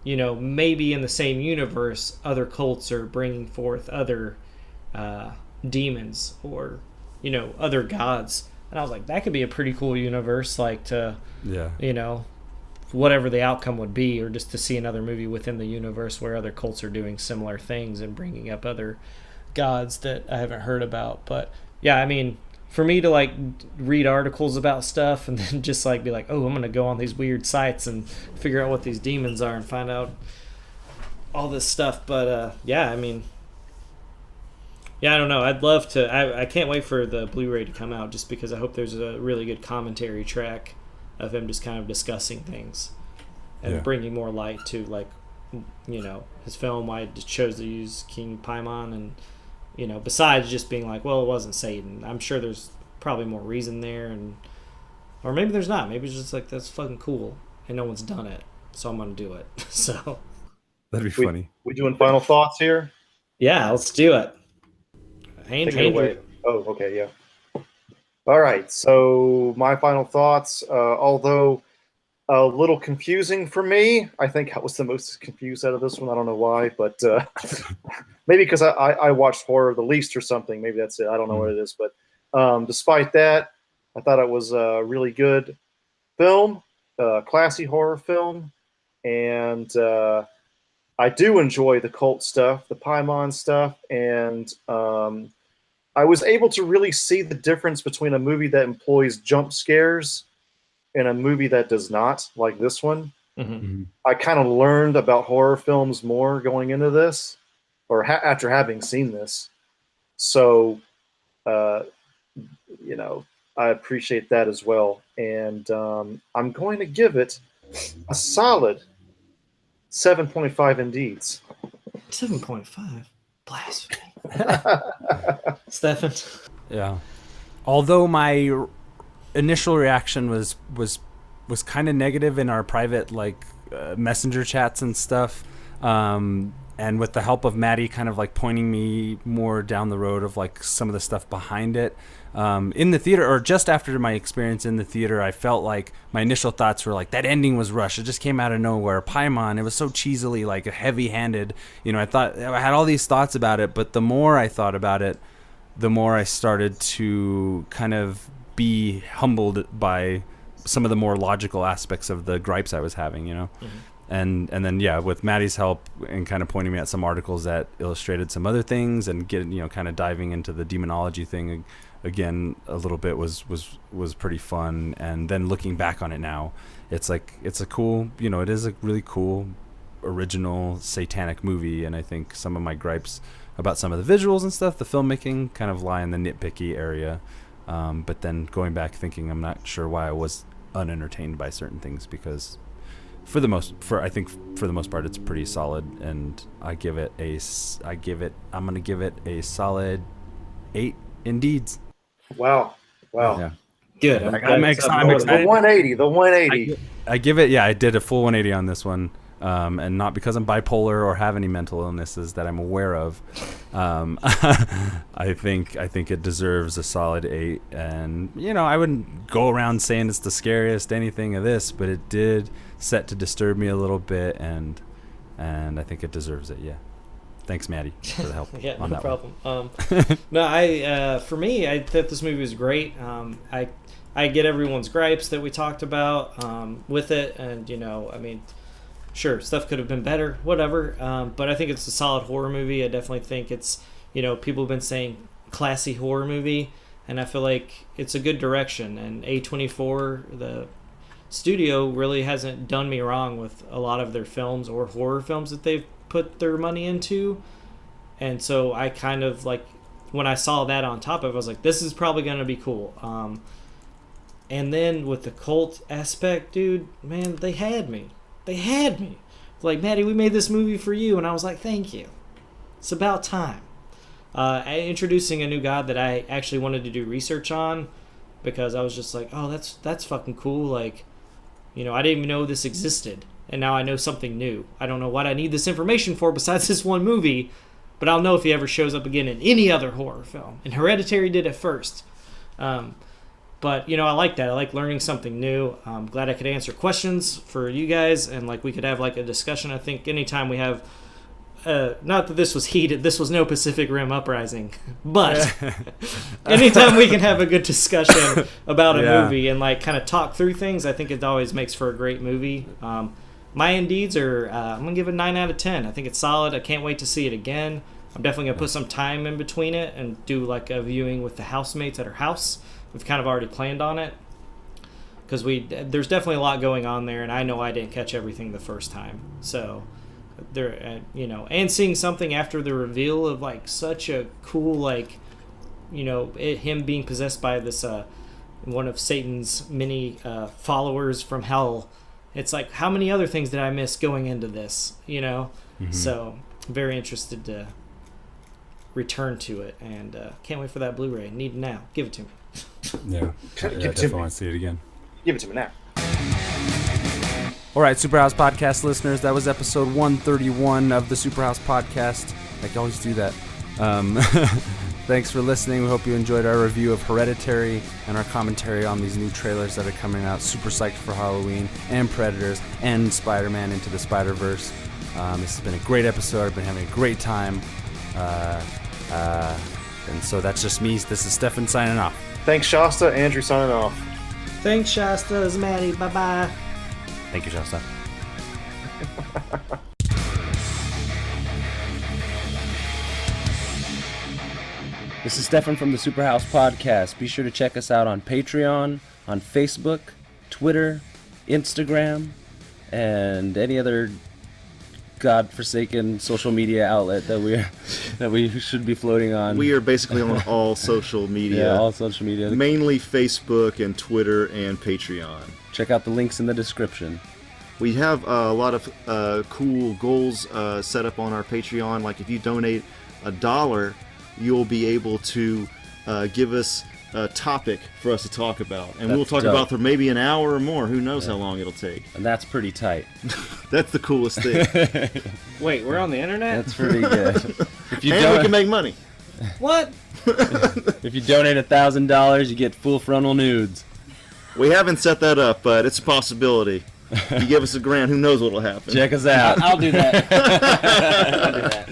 Speaker 3: maybe in the same universe, other cults are bringing forth other demons or, other gods. And I was like, that could be a pretty cool universe, like to, whatever the outcome would be, or just to see another movie within the universe where other cults are doing similar things and bringing up other gods that I haven't heard about. But yeah, I mean, for me to like read articles about stuff and then just like be like, oh, I'm gonna go on these weird sites and figure out what these demons are and find out all this stuff. But yeah, I mean, yeah, I don't know. I'd love to. I can't wait for the Blu-ray to come out, just because I hope there's a really good commentary track of him just kind of discussing things and bringing more light to like his film, why he chose to use King Paimon, and besides just being like, well, it wasn't Satan. I'm sure there's probably more reason there, or maybe there's not. Maybe it's just like, that's fucking cool and no one's done it, so I'm gonna do it. So
Speaker 1: that'd be funny.
Speaker 2: We doing final thoughts here?
Speaker 3: Yeah, let's do it.
Speaker 2: Andrew. Oh, okay, yeah. All right, so my final thoughts, although a little confusing for me, I think I was the most confused out of this one. I don't know why, but maybe because I watched horror the least or something. Maybe that's it. I don't know what it is. But despite that, I thought it was a really good film, classy horror film. And I do enjoy the cult stuff, the Paimon stuff, and I was able to really see the difference between a movie that employs jump scares and a movie that does not, like this one.
Speaker 3: Mm-hmm.
Speaker 2: I kind of learned about horror films more going into this, or after having seen this. So, I appreciate that as well. And I'm going to give it a solid 7.5 indeed.
Speaker 3: 7.5? Blasphemy. Stefan?
Speaker 1: Yeah. Although my initial reaction was kind of negative in our private messenger chats and stuff, and with the help of Maddie kind of like pointing me more down the road of like some of the stuff behind it, in the theater, or just after my experience in the theater, I felt like my initial thoughts were like, that ending was rushed. It just came out of nowhere. Paimon, it was so cheesily, like heavy-handed. I thought I had all these thoughts about it, but the more I thought about it, the more I started to kind of be humbled by some of the more logical aspects of the gripes I was having, Mm-hmm. And then with Maddie's help and kind of pointing me at some articles that illustrated some other things and kind of diving into the demonology thing again a little bit was pretty fun. And then looking back on it now, it's a cool, it is a really cool original satanic movie, and I think some of my gripes about some of the visuals and stuff. The filmmaking kind of lie in the nitpicky area. But then going back thinking, I'm not sure why I was unentertained by certain things, because for the most part, it's pretty solid, and I'm gonna give it a solid 8 indeed.
Speaker 2: Wow.
Speaker 1: Yeah.
Speaker 3: Good.
Speaker 1: I'm excited.
Speaker 2: The 180.
Speaker 1: I give it. Yeah, I did a full 180 on this one, and not because I'm bipolar or have any mental illnesses that I'm aware of. I think it deserves a solid 8, and I wouldn't go around saying it's the scariest anything of this, but it did set to disturb me a little bit, and I think it deserves it. Yeah. Thanks, Maddie, for the help.
Speaker 3: Yeah,
Speaker 1: on
Speaker 3: no
Speaker 1: that
Speaker 3: problem. No, for me, I thought this movie was great. I get everyone's gripes that we talked about with it, and sure, stuff could have been better, whatever. But I think it's a solid horror movie. I definitely think it's, people have been saying classy horror movie, and I feel like it's a good direction. And A24, the studio, really hasn't done me wrong with a lot of their films or horror films that they've put their money into. And so I kind of like, when I saw that on top of it, I was like, this is probably going to be cool. And then with the cult aspect, dude, man, they had me. Like, Maddie, we made this movie for you. And I was like, thank you. It's about time. Introducing a new god that I actually wanted to do research on, because I was just like, oh, that's fucking cool. Like, I didn't even know this existed. And now I know something new. I don't know what I need this information for besides this one movie, but I'll know if he ever shows up again in any other horror film. And Hereditary did it first. But, I like that. I like learning something new. I'm glad I could answer questions for you guys, and we could have a discussion. I think anytime we have, not that this was heated, this was no Pacific Rim Uprising, but anytime we can have a good discussion about a movie and kind of talk through things, I think it always makes for a great movie. My Indeeds are, I'm going to give it a 9 out of 10. I think it's solid. I can't wait to see it again. I'm definitely going to put some time in between it and do a viewing with the housemates at her house. We've kind of already planned on it, because there's definitely a lot going on there, and I know I didn't catch everything the first time. So there, and seeing something after the reveal of such a cool him being possessed by this one of Satan's many followers from hell. It's how many other things did I miss going into this?
Speaker 1: Mm-hmm.
Speaker 3: So very interested to return to it, and can't wait for that Blu-ray. Need it now. Give it to me.
Speaker 1: Yeah, definitely want to see it again.
Speaker 2: Give it to me now.
Speaker 1: All right, Superhouse Podcast listeners, that was episode 131 of the Superhouse Podcast. I can always do that. Thanks for listening. We hope you enjoyed our review of Hereditary and our commentary on these new trailers that are coming out. Super psyched for Halloween and Predators and Spider-Man Into the Spider-Verse. This has been a great episode. I've been having a great time. And so that's just me. This is Stefan signing off.
Speaker 2: Thanks, Shasta. Andrew signing off.
Speaker 3: Thanks, Shasta. This is Maddie. Bye-bye.
Speaker 1: Thank you, Shasta. This is Stefan from the Superhouse Podcast. Be sure to check us out on Patreon, on Facebook, Twitter, Instagram, and any other godforsaken social media outlet that we should be floating on.
Speaker 5: We are basically on all social media.
Speaker 1: Yeah, all social media.
Speaker 5: Mainly Facebook and Twitter and Patreon.
Speaker 1: Check out the links in the description.
Speaker 5: We have a lot of cool goals set up on our Patreon. Like if you donate $1, you'll be able to give us a topic for us to talk about. And we'll talk about for maybe an hour or more. Who knows how long it'll take.
Speaker 1: And that's pretty tight.
Speaker 5: That's the coolest thing.
Speaker 3: Wait, we're on the internet?
Speaker 1: That's pretty good.
Speaker 5: If you we can make money.
Speaker 3: What?
Speaker 1: If you donate $1,000, you get full frontal nudes.
Speaker 5: We haven't set that up, but it's a possibility. You give us $1,000, who knows what'll happen.
Speaker 1: Check us out.
Speaker 3: I'll do that. I'll do that.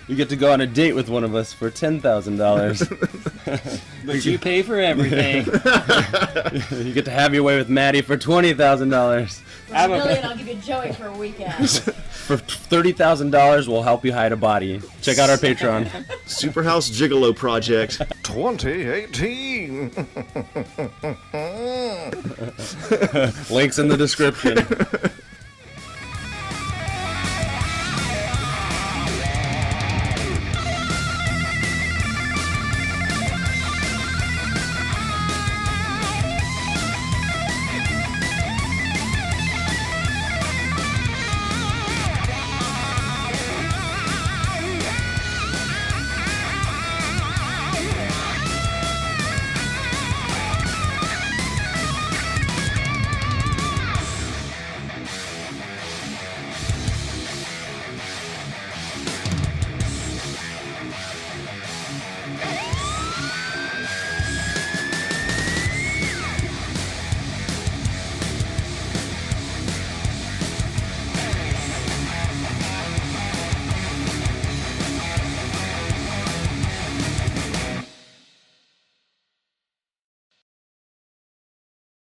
Speaker 1: You get to go on a date with one of us for $10,000.
Speaker 3: But you pay for everything.
Speaker 1: You get to have your way with Maddie for $20,000.
Speaker 6: For $1 million, I'll give you Joey for a weekend.
Speaker 1: For $30,000, we'll help you hide a body. Check out our Patreon.
Speaker 5: Superhouse Gigolo Project
Speaker 2: 2018.
Speaker 1: Links in the description.